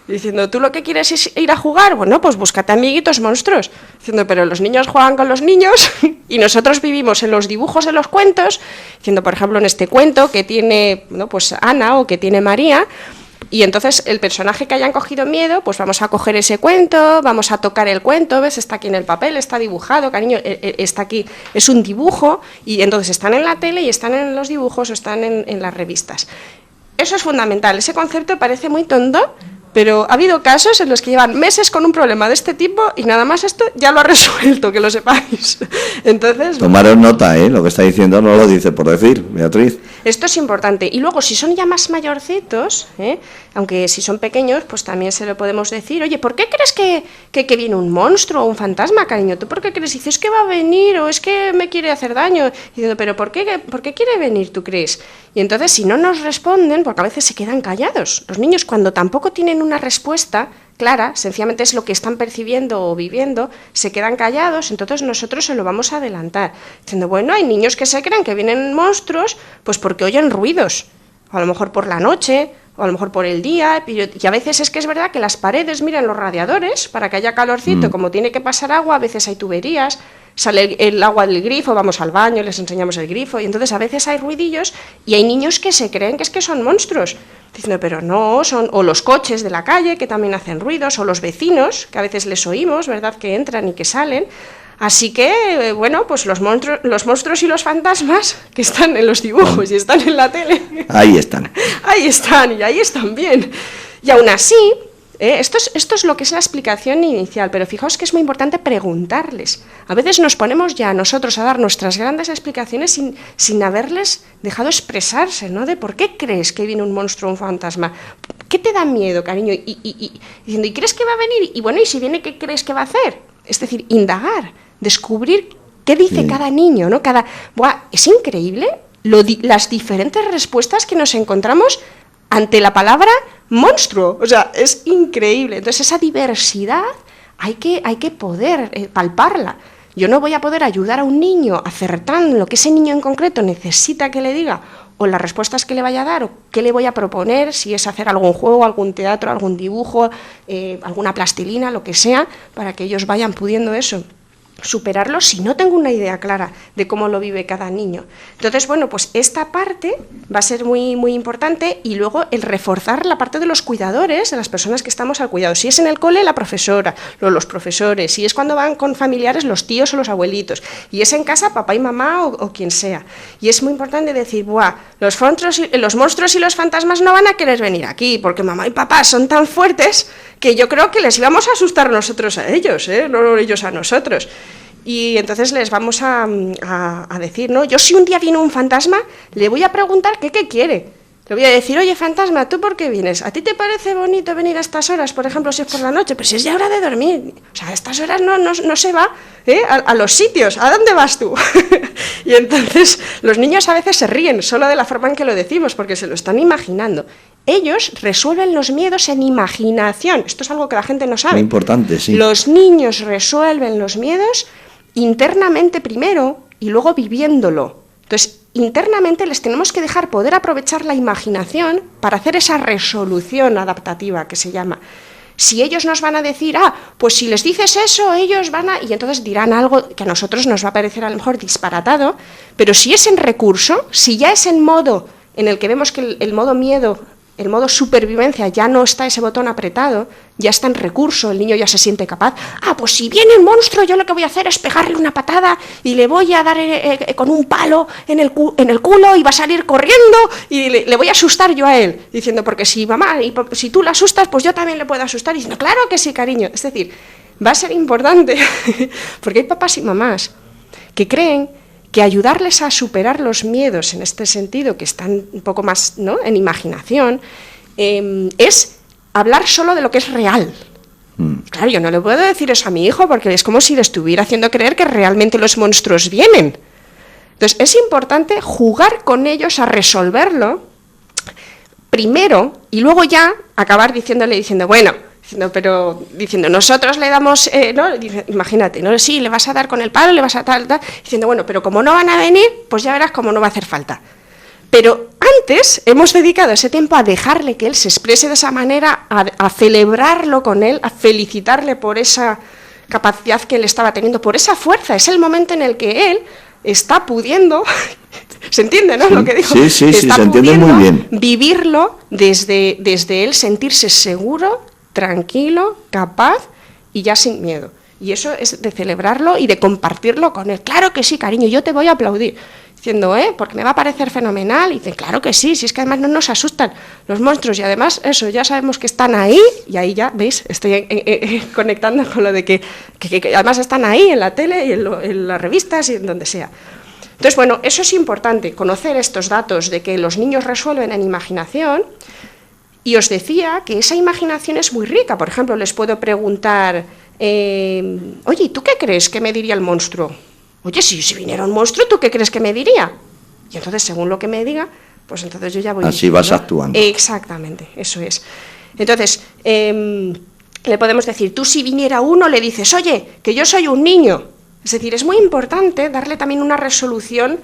Diciendo, ¿tú lo que quieres es ir a jugar? Bueno, pues búscate amiguitos monstruos. Diciendo, pero los niños juegan con los niños y nosotros vivimos en los dibujos de los cuentos. Diciendo, por ejemplo, en este cuento que tiene, ¿no?, pues Ana, o que tiene María. Y entonces el personaje que hayan cogido miedo, pues vamos a coger ese cuento, vamos a tocar el cuento, ¿ves? Está aquí en el papel, está dibujado, cariño, está aquí, es un dibujo. Y entonces están en la tele y están en los dibujos o están en las revistas. Eso es fundamental. Ese concepto parece muy tonto, Pero ha habido casos en los que llevan meses con un problema de este tipo y nada más esto ya lo ha resuelto, que lo sepáis. Entonces, tomaros nota, lo que está diciendo no lo dice por decir, Beatriz. Esto es importante. Y luego, si son ya más mayorcitos, aunque si son pequeños, pues también se lo podemos decir. Oye, ¿por qué crees que viene un monstruo o un fantasma, cariño? ¿Tú por qué crees? Y dices, es que va a venir o es que me quiere hacer daño. Y digo, ¿pero por qué quiere venir, tú crees? Y entonces, si no nos responden, porque a veces se quedan callados. Los niños, cuando tampoco tienen una respuesta clara, sencillamente es lo que están percibiendo o viviendo, se quedan callados, entonces nosotros se lo vamos a adelantar, diciendo, bueno, hay niños que se creen que vienen monstruos, pues porque oyen ruidos, a lo mejor por la noche, o a lo mejor por el día, y a veces es que es verdad que las paredes miran los radiadores, para que haya calorcito, como tiene que pasar agua, a veces hay tuberías, sale el agua del grifo, vamos al baño, les enseñamos el grifo, y entonces a veces hay ruidillos, y hay niños que se creen que son monstruos, diciendo, pero no, son o los coches de la calle, que también hacen ruidos, o los vecinos, que a veces les oímos, ¿verdad?, que entran y que salen. Así que, bueno, pues los monstruos y los fantasmas que están en los dibujos y están en la tele. Ahí están. Ahí están, y ahí están bien. Y aún así, esto es lo que es la explicación inicial, pero fijaos que es muy importante preguntarles. A veces nos ponemos ya nosotros a dar nuestras grandes explicaciones sin haberles dejado expresarse, ¿no? De por qué crees que viene un monstruo o un fantasma. ¿Qué te da miedo, cariño? Y diciendo, ¿y crees que va a venir? Y bueno, ¿y si viene, qué crees que va a hacer? Es decir, indagar, descubrir qué dice cada niño, ¿no? Es increíble las diferentes respuestas que nos encontramos ante la palabra monstruo. O sea, es increíble. Entonces, esa diversidad hay que poder palparla. Yo no voy a poder ayudar a un niño acertando lo que ese niño en concreto necesita que le diga, o las respuestas que le vaya a dar, o qué le voy a proponer, si es hacer algún juego, algún teatro, algún dibujo, alguna plastilina, lo que sea, para que ellos vayan pudiendo eso, superarlo, si no tengo una idea clara de cómo lo vive cada niño. Entonces, bueno, pues esta parte va a ser muy, muy importante, y luego el reforzar la parte de los cuidadores, de las personas que estamos al cuidado. Si es en el cole, la profesora, los profesores, si es cuando van con familiares, los tíos o los abuelitos, y es en casa, papá y mamá o quien sea. Y es muy importante decir, los monstruos y los fantasmas no van a querer venir aquí, porque mamá y papá son tan fuertes que yo creo que les íbamos a asustar nosotros a ellos, no ellos a nosotros. Y entonces les vamos a decir, ¿no? Yo, si un día viene un fantasma, le voy a preguntar qué quiere. Le voy a decir, oye, fantasma, ¿tú por qué vienes? ¿A ti te parece bonito venir a estas horas, por ejemplo, si es por la noche? Pero si es ya hora de dormir. O sea, a estas horas no se va a los sitios. ¿A dónde vas tú? Y entonces los niños a veces se ríen solo de la forma en que lo decimos, porque se lo están imaginando. Ellos resuelven los miedos en imaginación. Esto es algo que la gente no sabe. Muy importante, sí. Los niños resuelven los miedos internamente primero y luego viviéndolo. Entonces, internamente les tenemos que dejar poder aprovechar la imaginación para hacer esa resolución adaptativa que se llama. Si ellos nos van a decir, pues si les dices eso, ellos van a... Y entonces dirán algo que a nosotros nos va a parecer a lo mejor disparatado, pero si es en recurso, si ya es en modo en el que vemos que el modo miedo, el modo supervivencia, ya no está ese botón apretado, ya está en recurso, el niño ya se siente capaz. Pues si viene un monstruo, yo lo que voy a hacer es pegarle una patada y le voy a dar con un palo en el culo, y va a salir corriendo y le voy a asustar yo a él, diciendo, porque si mamá, si tú la asustas, pues yo también le puedo asustar, y diciendo, claro que sí, cariño. Es decir, va a ser importante, porque hay papás y mamás que creen que ayudarles a superar los miedos en este sentido, que están un poco más, ¿no?, en imaginación, es hablar solo de lo que es real. Claro, yo no le puedo decir eso a mi hijo, porque es como si le estuviera haciendo creer que realmente los monstruos vienen. Entonces, es importante jugar con ellos a resolverlo primero, y luego ya acabar diciendo, nosotros le damos, ¿no? Imagínate, ¿no? Sí, le vas a dar con el palo, le vas a tal, diciendo, pero como no van a venir, pues ya verás cómo no va a hacer falta. Pero antes hemos dedicado ese tiempo a dejarle que él se exprese de esa manera, a celebrarlo con él, a felicitarle por esa capacidad que él estaba teniendo, por esa fuerza. Es el momento en el que él está pudiendo... ¿Se entiende, no? Sí, lo que digo. Sí, se entiende muy bien. Vivirlo desde él, sentirse seguro, tranquilo, capaz y ya sin miedo. Y eso es de celebrarlo y de compartirlo con él. Claro que sí, cariño, yo te voy a aplaudir. diciendo, porque me va a parecer fenomenal. Y dice, claro que sí, si es que además no nos asustan los monstruos, y además eso, ya sabemos que están ahí, y ahí ya, ¿veis? Estoy conectando con lo de que además están ahí en la tele y en las revistas y en donde sea. Entonces, bueno, eso es importante, conocer estos datos de que los niños resuelven en imaginación. Y os decía que esa imaginación es muy rica. Por ejemplo, les puedo preguntar, oye, ¿tú qué crees que me diría el monstruo? Oye, si viniera un monstruo, ¿tú qué crees que me diría? Y entonces, según lo que me diga, pues entonces yo ya voy... Así vas actuando. Exactamente, eso es. Entonces, le podemos decir, tú si viniera uno, le dices, oye, que yo soy un niño. Es decir, es muy importante darle también una resolución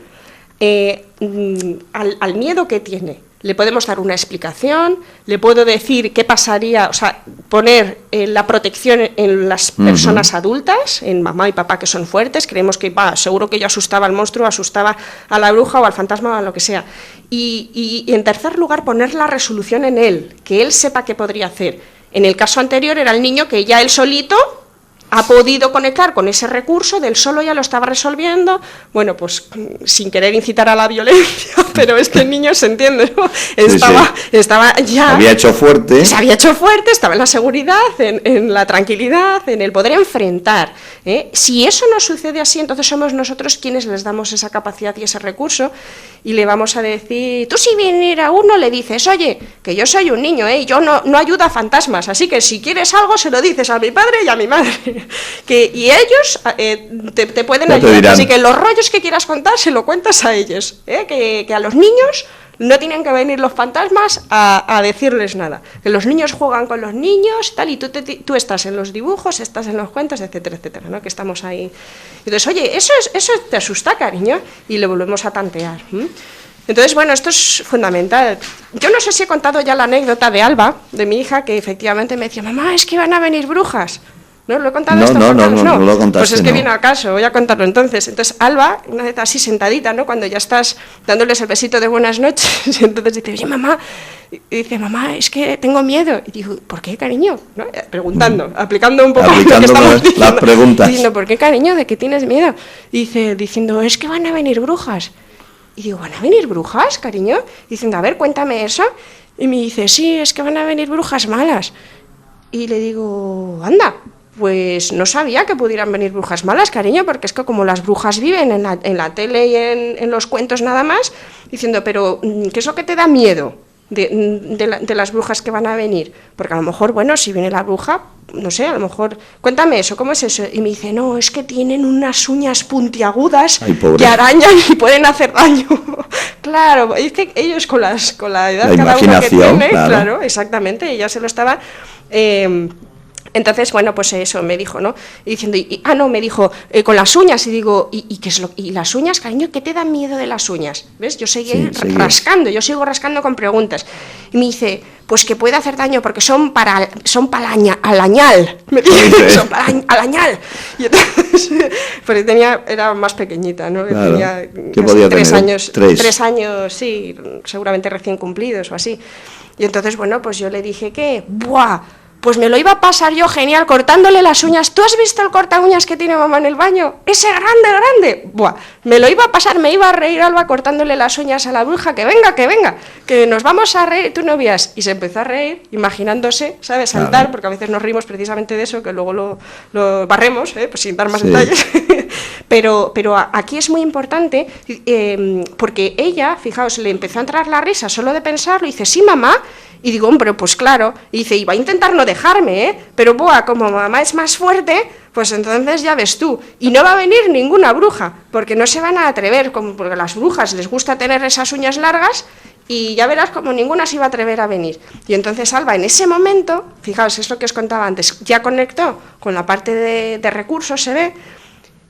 al miedo que tiene. Le podemos dar una explicación, le puedo decir qué pasaría, o sea, poner la protección en las personas adultas, en mamá y papá que son fuertes, creemos que seguro que yo asustaba al monstruo, asustaba a la bruja o al fantasma o a lo que sea. Y en tercer lugar, poner la resolución en él, que él sepa qué podría hacer. En el caso anterior era el niño que ya él solito ha podido conectar con ese recurso, del solo ya lo estaba resolviendo, bueno, pues sin querer incitar a la violencia, pero es que el niño se entiende, ¿no? Estaba ya... Se había hecho fuerte, estaba en la seguridad, en la tranquilidad, en el poder enfrentar. Si eso no sucede así, entonces somos nosotros quienes les damos esa capacidad y ese recurso, y le vamos a decir, tú si viniera uno le dices, oye, que yo soy un niño, y yo no ayudo a fantasmas, así que si quieres algo se lo dices a mi padre y a mi madre. Y ellos te pueden ayudar, así que los rollos que quieras contar se lo cuentas a ellos, que a los niños no tienen que venir los fantasmas a decirles nada, que los niños juegan con los niños tal, y tú estás en los dibujos, estás en los cuentos, etcétera, etcétera, ¿no? Que estamos ahí. Entonces, oye, eso te asusta, cariño, y le volvemos a tantear. Entonces, bueno, esto es fundamental. Yo no sé si he contado ya la anécdota de Alba, de mi hija, que efectivamente me decía, mamá, es que van a venir brujas. ¿No lo he contado esto? No lo contaste. Pues es que viene al caso, voy a contarlo entonces. Entonces, Alba, una vez así sentadita, ¿no? Cuando ya estás dándoles el besito de buenas noches, y entonces dice, oye, mamá, y dice, mamá, es que tengo miedo. Y digo, ¿por qué, cariño? ¿No? Preguntando, aplicando un poco lo que estamos diciendo. Las preguntas. Diciendo, ¿por qué, cariño? ¿De qué tienes miedo? Y dice, diciendo, es que van a venir brujas. Y digo, ¿van a venir brujas, cariño? Y diciendo, a ver, cuéntame eso. Y me dice, sí, es que van a venir brujas malas. Y le digo, anda, pues no sabía que pudieran venir brujas malas, cariño, porque es que como las brujas viven en la tele y en los cuentos nada más, diciendo, pero ¿qué es lo que te da miedo de las brujas que van a venir? Porque a lo mejor, bueno, si viene la bruja, no sé, a lo mejor, cuéntame eso, ¿cómo es eso? Y me dice, no, es que tienen unas uñas puntiagudas que arañan y pueden hacer daño. Claro, es que ellos con la edad cada uno que tiene, claro, exactamente, ella se lo estaba... Entonces, bueno, pues eso me dijo, ¿no? Y diciendo, me dijo, con las uñas, y digo, ¿y qué es y las uñas, cariño, qué te da miedo de las uñas? ¿Ves? Yo sigo rascando con preguntas. Y me dice, pues que puede hacer daño porque son para alañal. Me dice, son para alañal. Y entonces, pues era más pequeñita, ¿no? Claro. Tenía ¿Qué podía tener? 3 años. ¿3? 3 años, sí, seguramente recién cumplidos o así. Y entonces, bueno, pues yo le dije que, ¡buah! Pues me lo iba a pasar yo genial cortándole las uñas. ¿Tú has visto el corta uñas que tiene mamá en el baño? Ese grande. Buah, me lo iba a pasar, me iba a reír Alba cortándole las uñas a la bruja. Que venga, que nos vamos a reír, tú no veas. Y se empezó a reír, imaginándose, ¿sabes? Saltar, claro. Porque a veces nos reímos precisamente de eso, que luego lo barremos, pues sin dar más detalles. Pero aquí es muy importante, porque ella, fijaos, le empezó a entrar la risa solo de pensarlo, y dice, sí, mamá. Y digo, hombre, pues claro, y dice, iba a intentar no dejarme, pero como mamá es más fuerte, pues entonces ya ves tú, y no va a venir ninguna bruja, porque no se van a atrever, porque a las brujas les gusta tener esas uñas largas, y ya verás como ninguna se iba a atrever a venir. Y entonces Alba, en ese momento, fijaos, es lo que os contaba antes, ya conectó con la parte de recursos, se ve,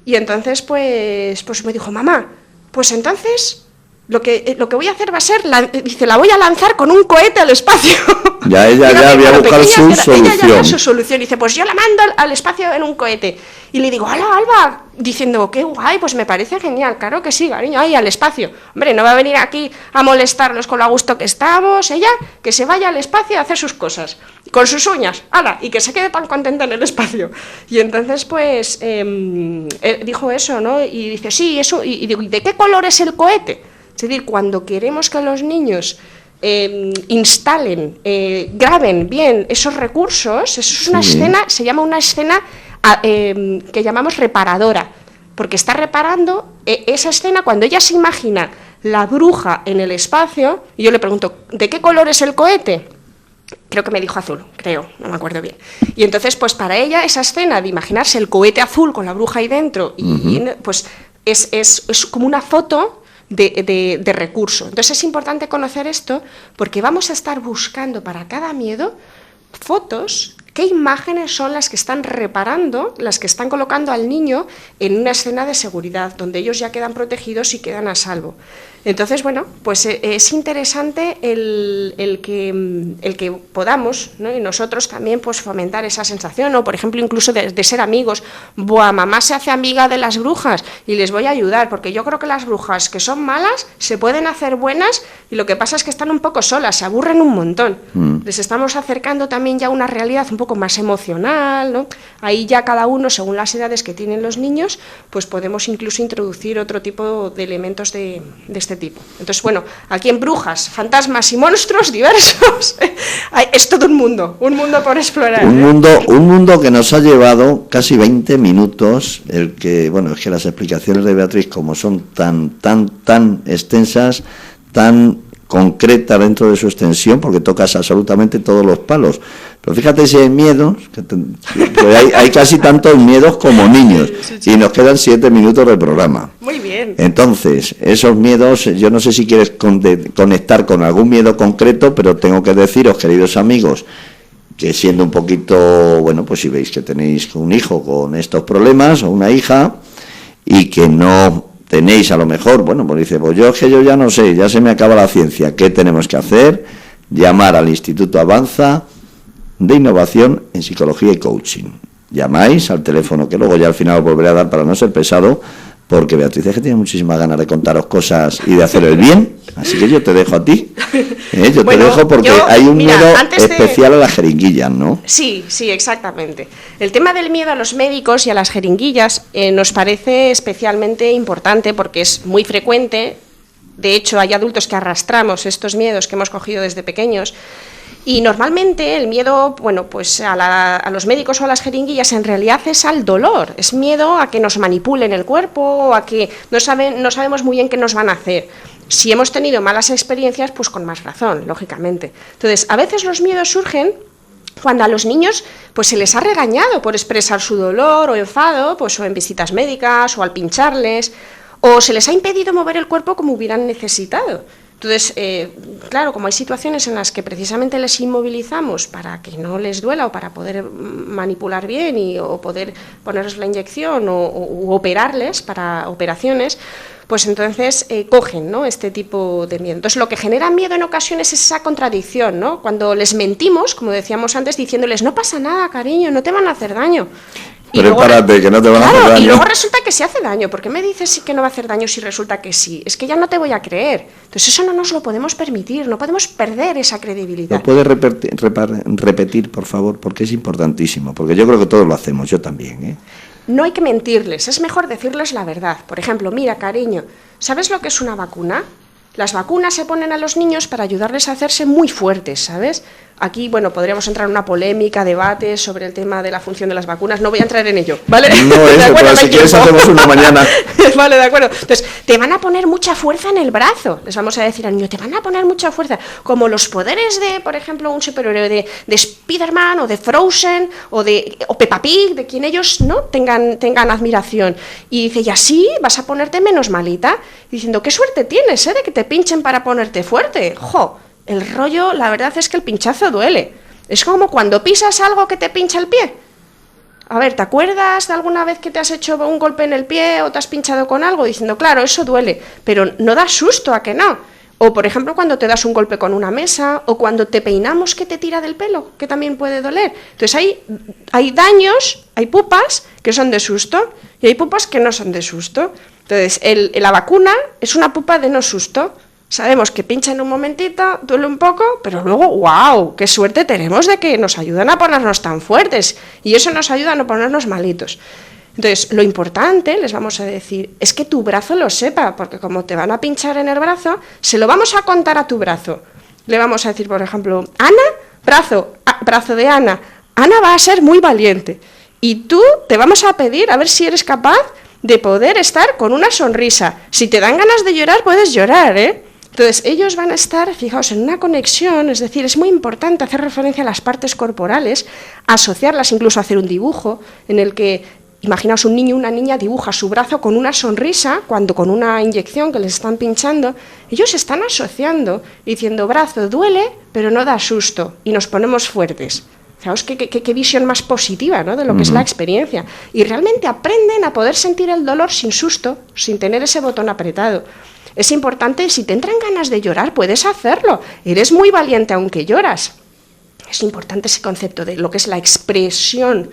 y entonces pues me dijo, mamá, pues entonces lo que voy a hacer va a ser, dice, la voy a lanzar con un cohete al espacio. Ya ella ya había buscado su solución. Ella ya su solución. Dice, pues yo la mando al espacio en un cohete. Y le digo, hola, Alba, diciendo, qué guay, pues me parece genial. Claro que sí, cariño, ahí al espacio. Hombre, no va a venir aquí a molestarnos con lo a gusto que estamos. Ella, que se vaya al espacio a hacer sus cosas. Con sus uñas, ¡hala! Y que se quede tan contenta en el espacio. Y entonces, pues, dijo eso, ¿no? Y dice, sí, eso. Y digo, ¿y de qué color es el cohete? Es decir, cuando queremos que los niños instalen, graben bien esos recursos, eso es una escena, se llama una escena que llamamos reparadora, porque está reparando esa escena cuando ella se imagina la bruja en el espacio, y yo le pregunto, ¿de qué color es el cohete? Creo que me dijo azul, no me acuerdo bien. Y entonces, pues para ella, esa escena de imaginarse el cohete azul con la bruja ahí dentro, pues es como una foto de recurso. Entonces es importante conocer esto porque vamos a estar buscando para cada miedo fotos, qué imágenes son las que están reparando, las que están colocando al niño en una escena de seguridad, donde ellos ya quedan protegidos y quedan a salvo. Entonces, bueno, pues es interesante el que podamos, ¿no? Y nosotros también pues fomentar esa sensación, o por ejemplo incluso de ser amigos. Buah, mamá se hace amiga de las brujas y les voy a ayudar, porque yo creo que las brujas que son malas se pueden hacer buenas, y lo que pasa es que están un poco solas, se aburren un montón. Les estamos acercando también ya a una realidad un poco más emocional, ¿no? Ahí ya cada uno, según las edades que tienen los niños, pues podemos incluso introducir otro tipo de elementos de este tipo. Entonces, bueno, aquí en Brujas, fantasmas y monstruos diversos, es todo un mundo por explorar. Un mundo que nos ha llevado casi 20 minutos, el que, bueno, es que las explicaciones de Beatriz, como son tan extensas, tan concreta dentro de su extensión, porque tocas absolutamente todos los palos. Pero fíjate si hay miedos, que hay casi tantos miedos como niños, y nos quedan 7 minutos de programa. Muy bien. Entonces, esos miedos, yo no sé si quieres conectar con algún miedo concreto, pero tengo que deciros, queridos amigos, que siendo un poquito, bueno, pues si veis que tenéis un hijo con estos problemas, o una hija, y que no tenéis a lo mejor, bueno, pues dice, pues yo ya no sé, ya se me acaba la ciencia, ¿qué tenemos que hacer? Llamar al Instituto Avanza de Innovación en Psicología y Coaching. Llamáis al teléfono, que luego ya al final os volveré a dar para no ser pesado, porque Beatriz es que tiene muchísimas ganas de contaros cosas y de hacer el bien, así que yo te dejo a ti. Yo te dejo porque hay un miedo especial a las jeringuillas, ¿no? Sí, exactamente. El tema del miedo a los médicos y a las jeringuillas nos parece especialmente importante porque es muy frecuente. De hecho, hay adultos que arrastramos estos miedos que hemos cogido desde pequeños. Y normalmente el miedo, bueno, pues a los médicos o a las jeringuillas en realidad es al dolor, es miedo a que nos manipulen el cuerpo, o a que no sabemos muy bien qué nos van a hacer. Si hemos tenido malas experiencias, pues con más razón, lógicamente. Entonces, a veces los miedos surgen cuando a los niños pues se les ha regañado por expresar su dolor o enfado, pues o en visitas médicas o al pincharles, o se les ha impedido mover el cuerpo como hubieran necesitado. Entonces, claro, como hay situaciones en las que precisamente les inmovilizamos para que no les duela o para poder manipular bien o poder ponerles la inyección o operarles para operaciones, pues entonces cogen, ¿no?, este tipo de miedo. Entonces, lo que genera miedo en ocasiones es esa contradicción, ¿no? Cuando les mentimos, como decíamos antes, diciéndoles, no pasa nada, cariño, no te van a hacer daño. Prepárate, que no te van a hacer daño. Y luego resulta que se hace daño. ¿Por qué me dices que no va a hacer daño si resulta que sí? Es que ya no te voy a creer. Entonces eso no nos lo podemos permitir, no podemos perder esa credibilidad. ¿Lo puedes repetir, por favor? Porque es importantísimo, porque yo creo que todos lo hacemos, yo también, ¿eh? No hay que mentirles, es mejor decirles la verdad. Por ejemplo, mira, cariño, ¿sabes lo que es una vacuna? Las vacunas se ponen a los niños para ayudarles a hacerse muy fuertes, ¿sabes? Aquí, bueno, podríamos entrar en una polémica, debate sobre el tema de la función de las vacunas. No voy a entrar en ello, ¿vale? No, pero si quieres hacemos una mañana. Vale, de acuerdo. Entonces, te van a poner mucha fuerza en el brazo. Les vamos a decir al niño, te van a poner mucha fuerza. Como los poderes de, por ejemplo, un superhéroe de Spider-Man o de Frozen o Peppa Pig, de quien ellos no tengan admiración. Y dice, y así vas a ponerte menos malita. Y diciendo, qué suerte tienes, de que te pinchen para ponerte fuerte. ¡Jo! El rollo, la verdad es que el pinchazo duele. Es como cuando pisas algo que te pincha el pie. A ver, ¿te acuerdas de alguna vez que te has hecho un golpe en el pie o te has pinchado con algo? Diciendo, claro, eso duele, pero no da susto, ¿a que no? O, por ejemplo, cuando te das un golpe con una mesa, o cuando te peinamos que te tira del pelo, que también puede doler. Entonces hay daños, hay pupas que son de susto, y hay pupas que no son de susto. Entonces, la vacuna es una pupa de no susto. Sabemos que pincha en un momentito, duele un poco, pero luego, ¡wow!, qué suerte tenemos de que nos ayudan a ponernos tan fuertes, y eso nos ayuda a no ponernos malitos. Entonces, lo importante, les vamos a decir, es que tu brazo lo sepa, porque como te van a pinchar en el brazo, se lo vamos a contar a tu brazo. Le vamos a decir, por ejemplo, Ana, brazo de Ana va a ser muy valiente, y tú te vamos a pedir a ver si eres capaz de poder estar con una sonrisa. Si te dan ganas de llorar, puedes llorar, ¿eh? Entonces, ellos van a estar, fijaos, en una conexión, es decir, es muy importante hacer referencia a las partes corporales, asociarlas, incluso hacer un dibujo en el que, imaginaos, un niño o una niña dibuja su brazo con una sonrisa, cuando con una inyección que les están pinchando, ellos están asociando, diciendo, brazo duele, pero no da susto, y nos ponemos fuertes. Fijaos qué visión más positiva, ¿no?, de lo que es la experiencia. Y realmente aprenden a poder sentir el dolor sin susto, sin tener ese botón apretado. Es importante, si te entran ganas de llorar, puedes hacerlo. Eres muy valiente aunque lloras. Es importante ese concepto de lo que es la expresión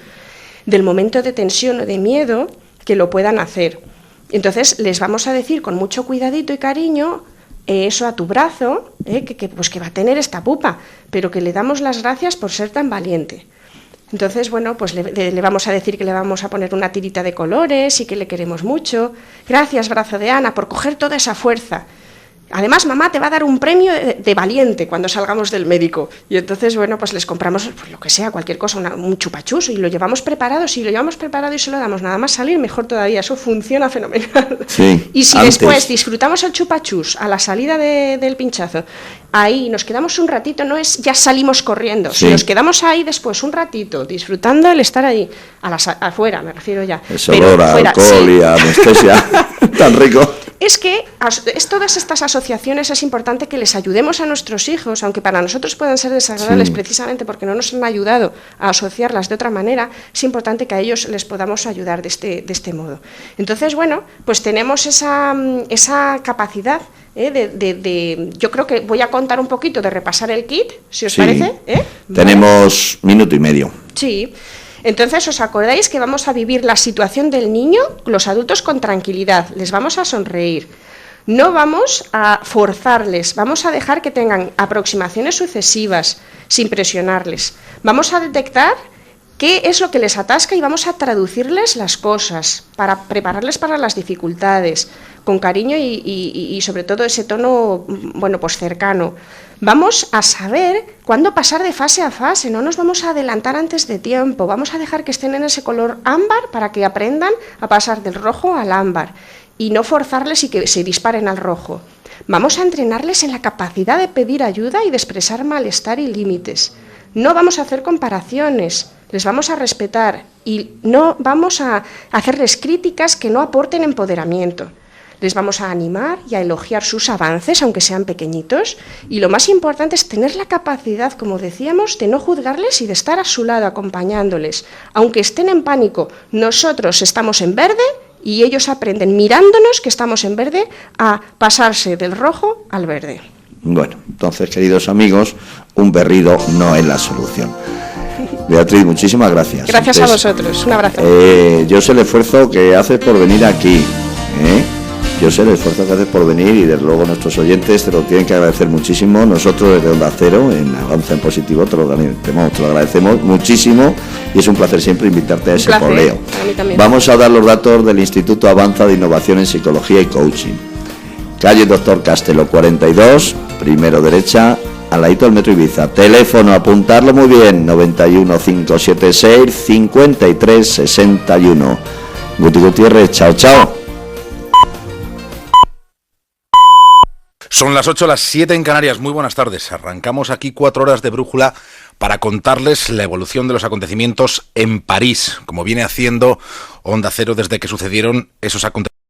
del momento de tensión o de miedo, que lo puedan hacer. Entonces, les vamos a decir con mucho cuidadito y cariño eso a tu brazo, que va a tener esta pupa, pero que le damos las gracias por ser tan valiente. Entonces, bueno, pues le vamos a decir que le vamos a poner una tirita de colores y que le queremos mucho. Gracias, brazo de Ana, por coger toda esa fuerza. Además, mamá te va a dar un premio de valiente cuando salgamos del médico. Y entonces, bueno, pues les compramos, pues, lo que sea, cualquier cosa, un chupachus, y lo llevamos preparado. Si lo llevamos preparado y se lo damos nada más salir, mejor todavía. Eso funciona fenomenal. Sí, y si después disfrutamos el chupachus a la salida del pinchazo, ahí nos quedamos un ratito, no es ya salimos corriendo, si nos quedamos ahí después un ratito, disfrutando el estar ahí, afuera, me refiero ya. Es olor a alcohol y a anestesia, tan rico. Es que todas estas asociaciones es importante que les ayudemos a nuestros hijos, aunque para nosotros puedan ser desagradables precisamente porque no nos han ayudado a asociarlas de otra manera, es importante que a ellos les podamos ayudar de este modo. Entonces, bueno, pues tenemos esa capacidad yo creo que voy a contar un poquito de repasar el kit, si os parece. Tenemos minuto y medio. Sí. Entonces, ¿os acordáis que vamos a vivir la situación del niño, los adultos, con tranquilidad? Les vamos a sonreír. No vamos a forzarles, vamos a dejar que tengan aproximaciones sucesivas, sin presionarles. Vamos a detectar qué es lo que les atasca y vamos a traducirles las cosas, para prepararles para las dificultades, con cariño y sobre todo ese tono, bueno, pues cercano. Vamos a saber cuándo pasar de fase a fase, no nos vamos a adelantar antes de tiempo, vamos a dejar que estén en ese color ámbar para que aprendan a pasar del rojo al ámbar y no forzarles y que se disparen al rojo. Vamos a entrenarles en la capacidad de pedir ayuda y de expresar malestar y límites. No vamos a hacer comparaciones, les vamos a respetar y no vamos a hacerles críticas que no aporten empoderamiento. Les vamos a animar y a elogiar sus avances, aunque sean pequeñitos, y lo más importante es tener la capacidad, como decíamos, de no juzgarles y de estar a su lado acompañándoles. Aunque estén en pánico, nosotros estamos en verde y ellos aprenden mirándonos que estamos en verde a pasarse del rojo al verde. Bueno, entonces, queridos amigos, un berrido no es la solución. Beatriz, muchísimas gracias. Gracias a vosotros, un abrazo. Yo sé el esfuerzo que haces por venir aquí, Yo sé el esfuerzo que haces por venir y desde luego nuestros oyentes te lo tienen que agradecer muchísimo. Nosotros desde Onda Cero, en Avanza en Positivo, te lo agradecemos muchísimo y es un placer siempre invitarte a ese poleo. Vamos a dar los datos del Instituto Avanza de Innovación en Psicología y Coaching. Calle Doctor Castelo 42, primero derecha, al ladito del Metro Ibiza. Teléfono, apuntarlo muy bien, 91 576 53 61. Guti Gutiérrez, chao, chao. Son las 8, las 7 en Canarias. Muy buenas tardes. Arrancamos aquí 4 horas de brújula para contarles la evolución de los acontecimientos en París, como viene haciendo Onda Cero desde que sucedieron esos acontecimientos.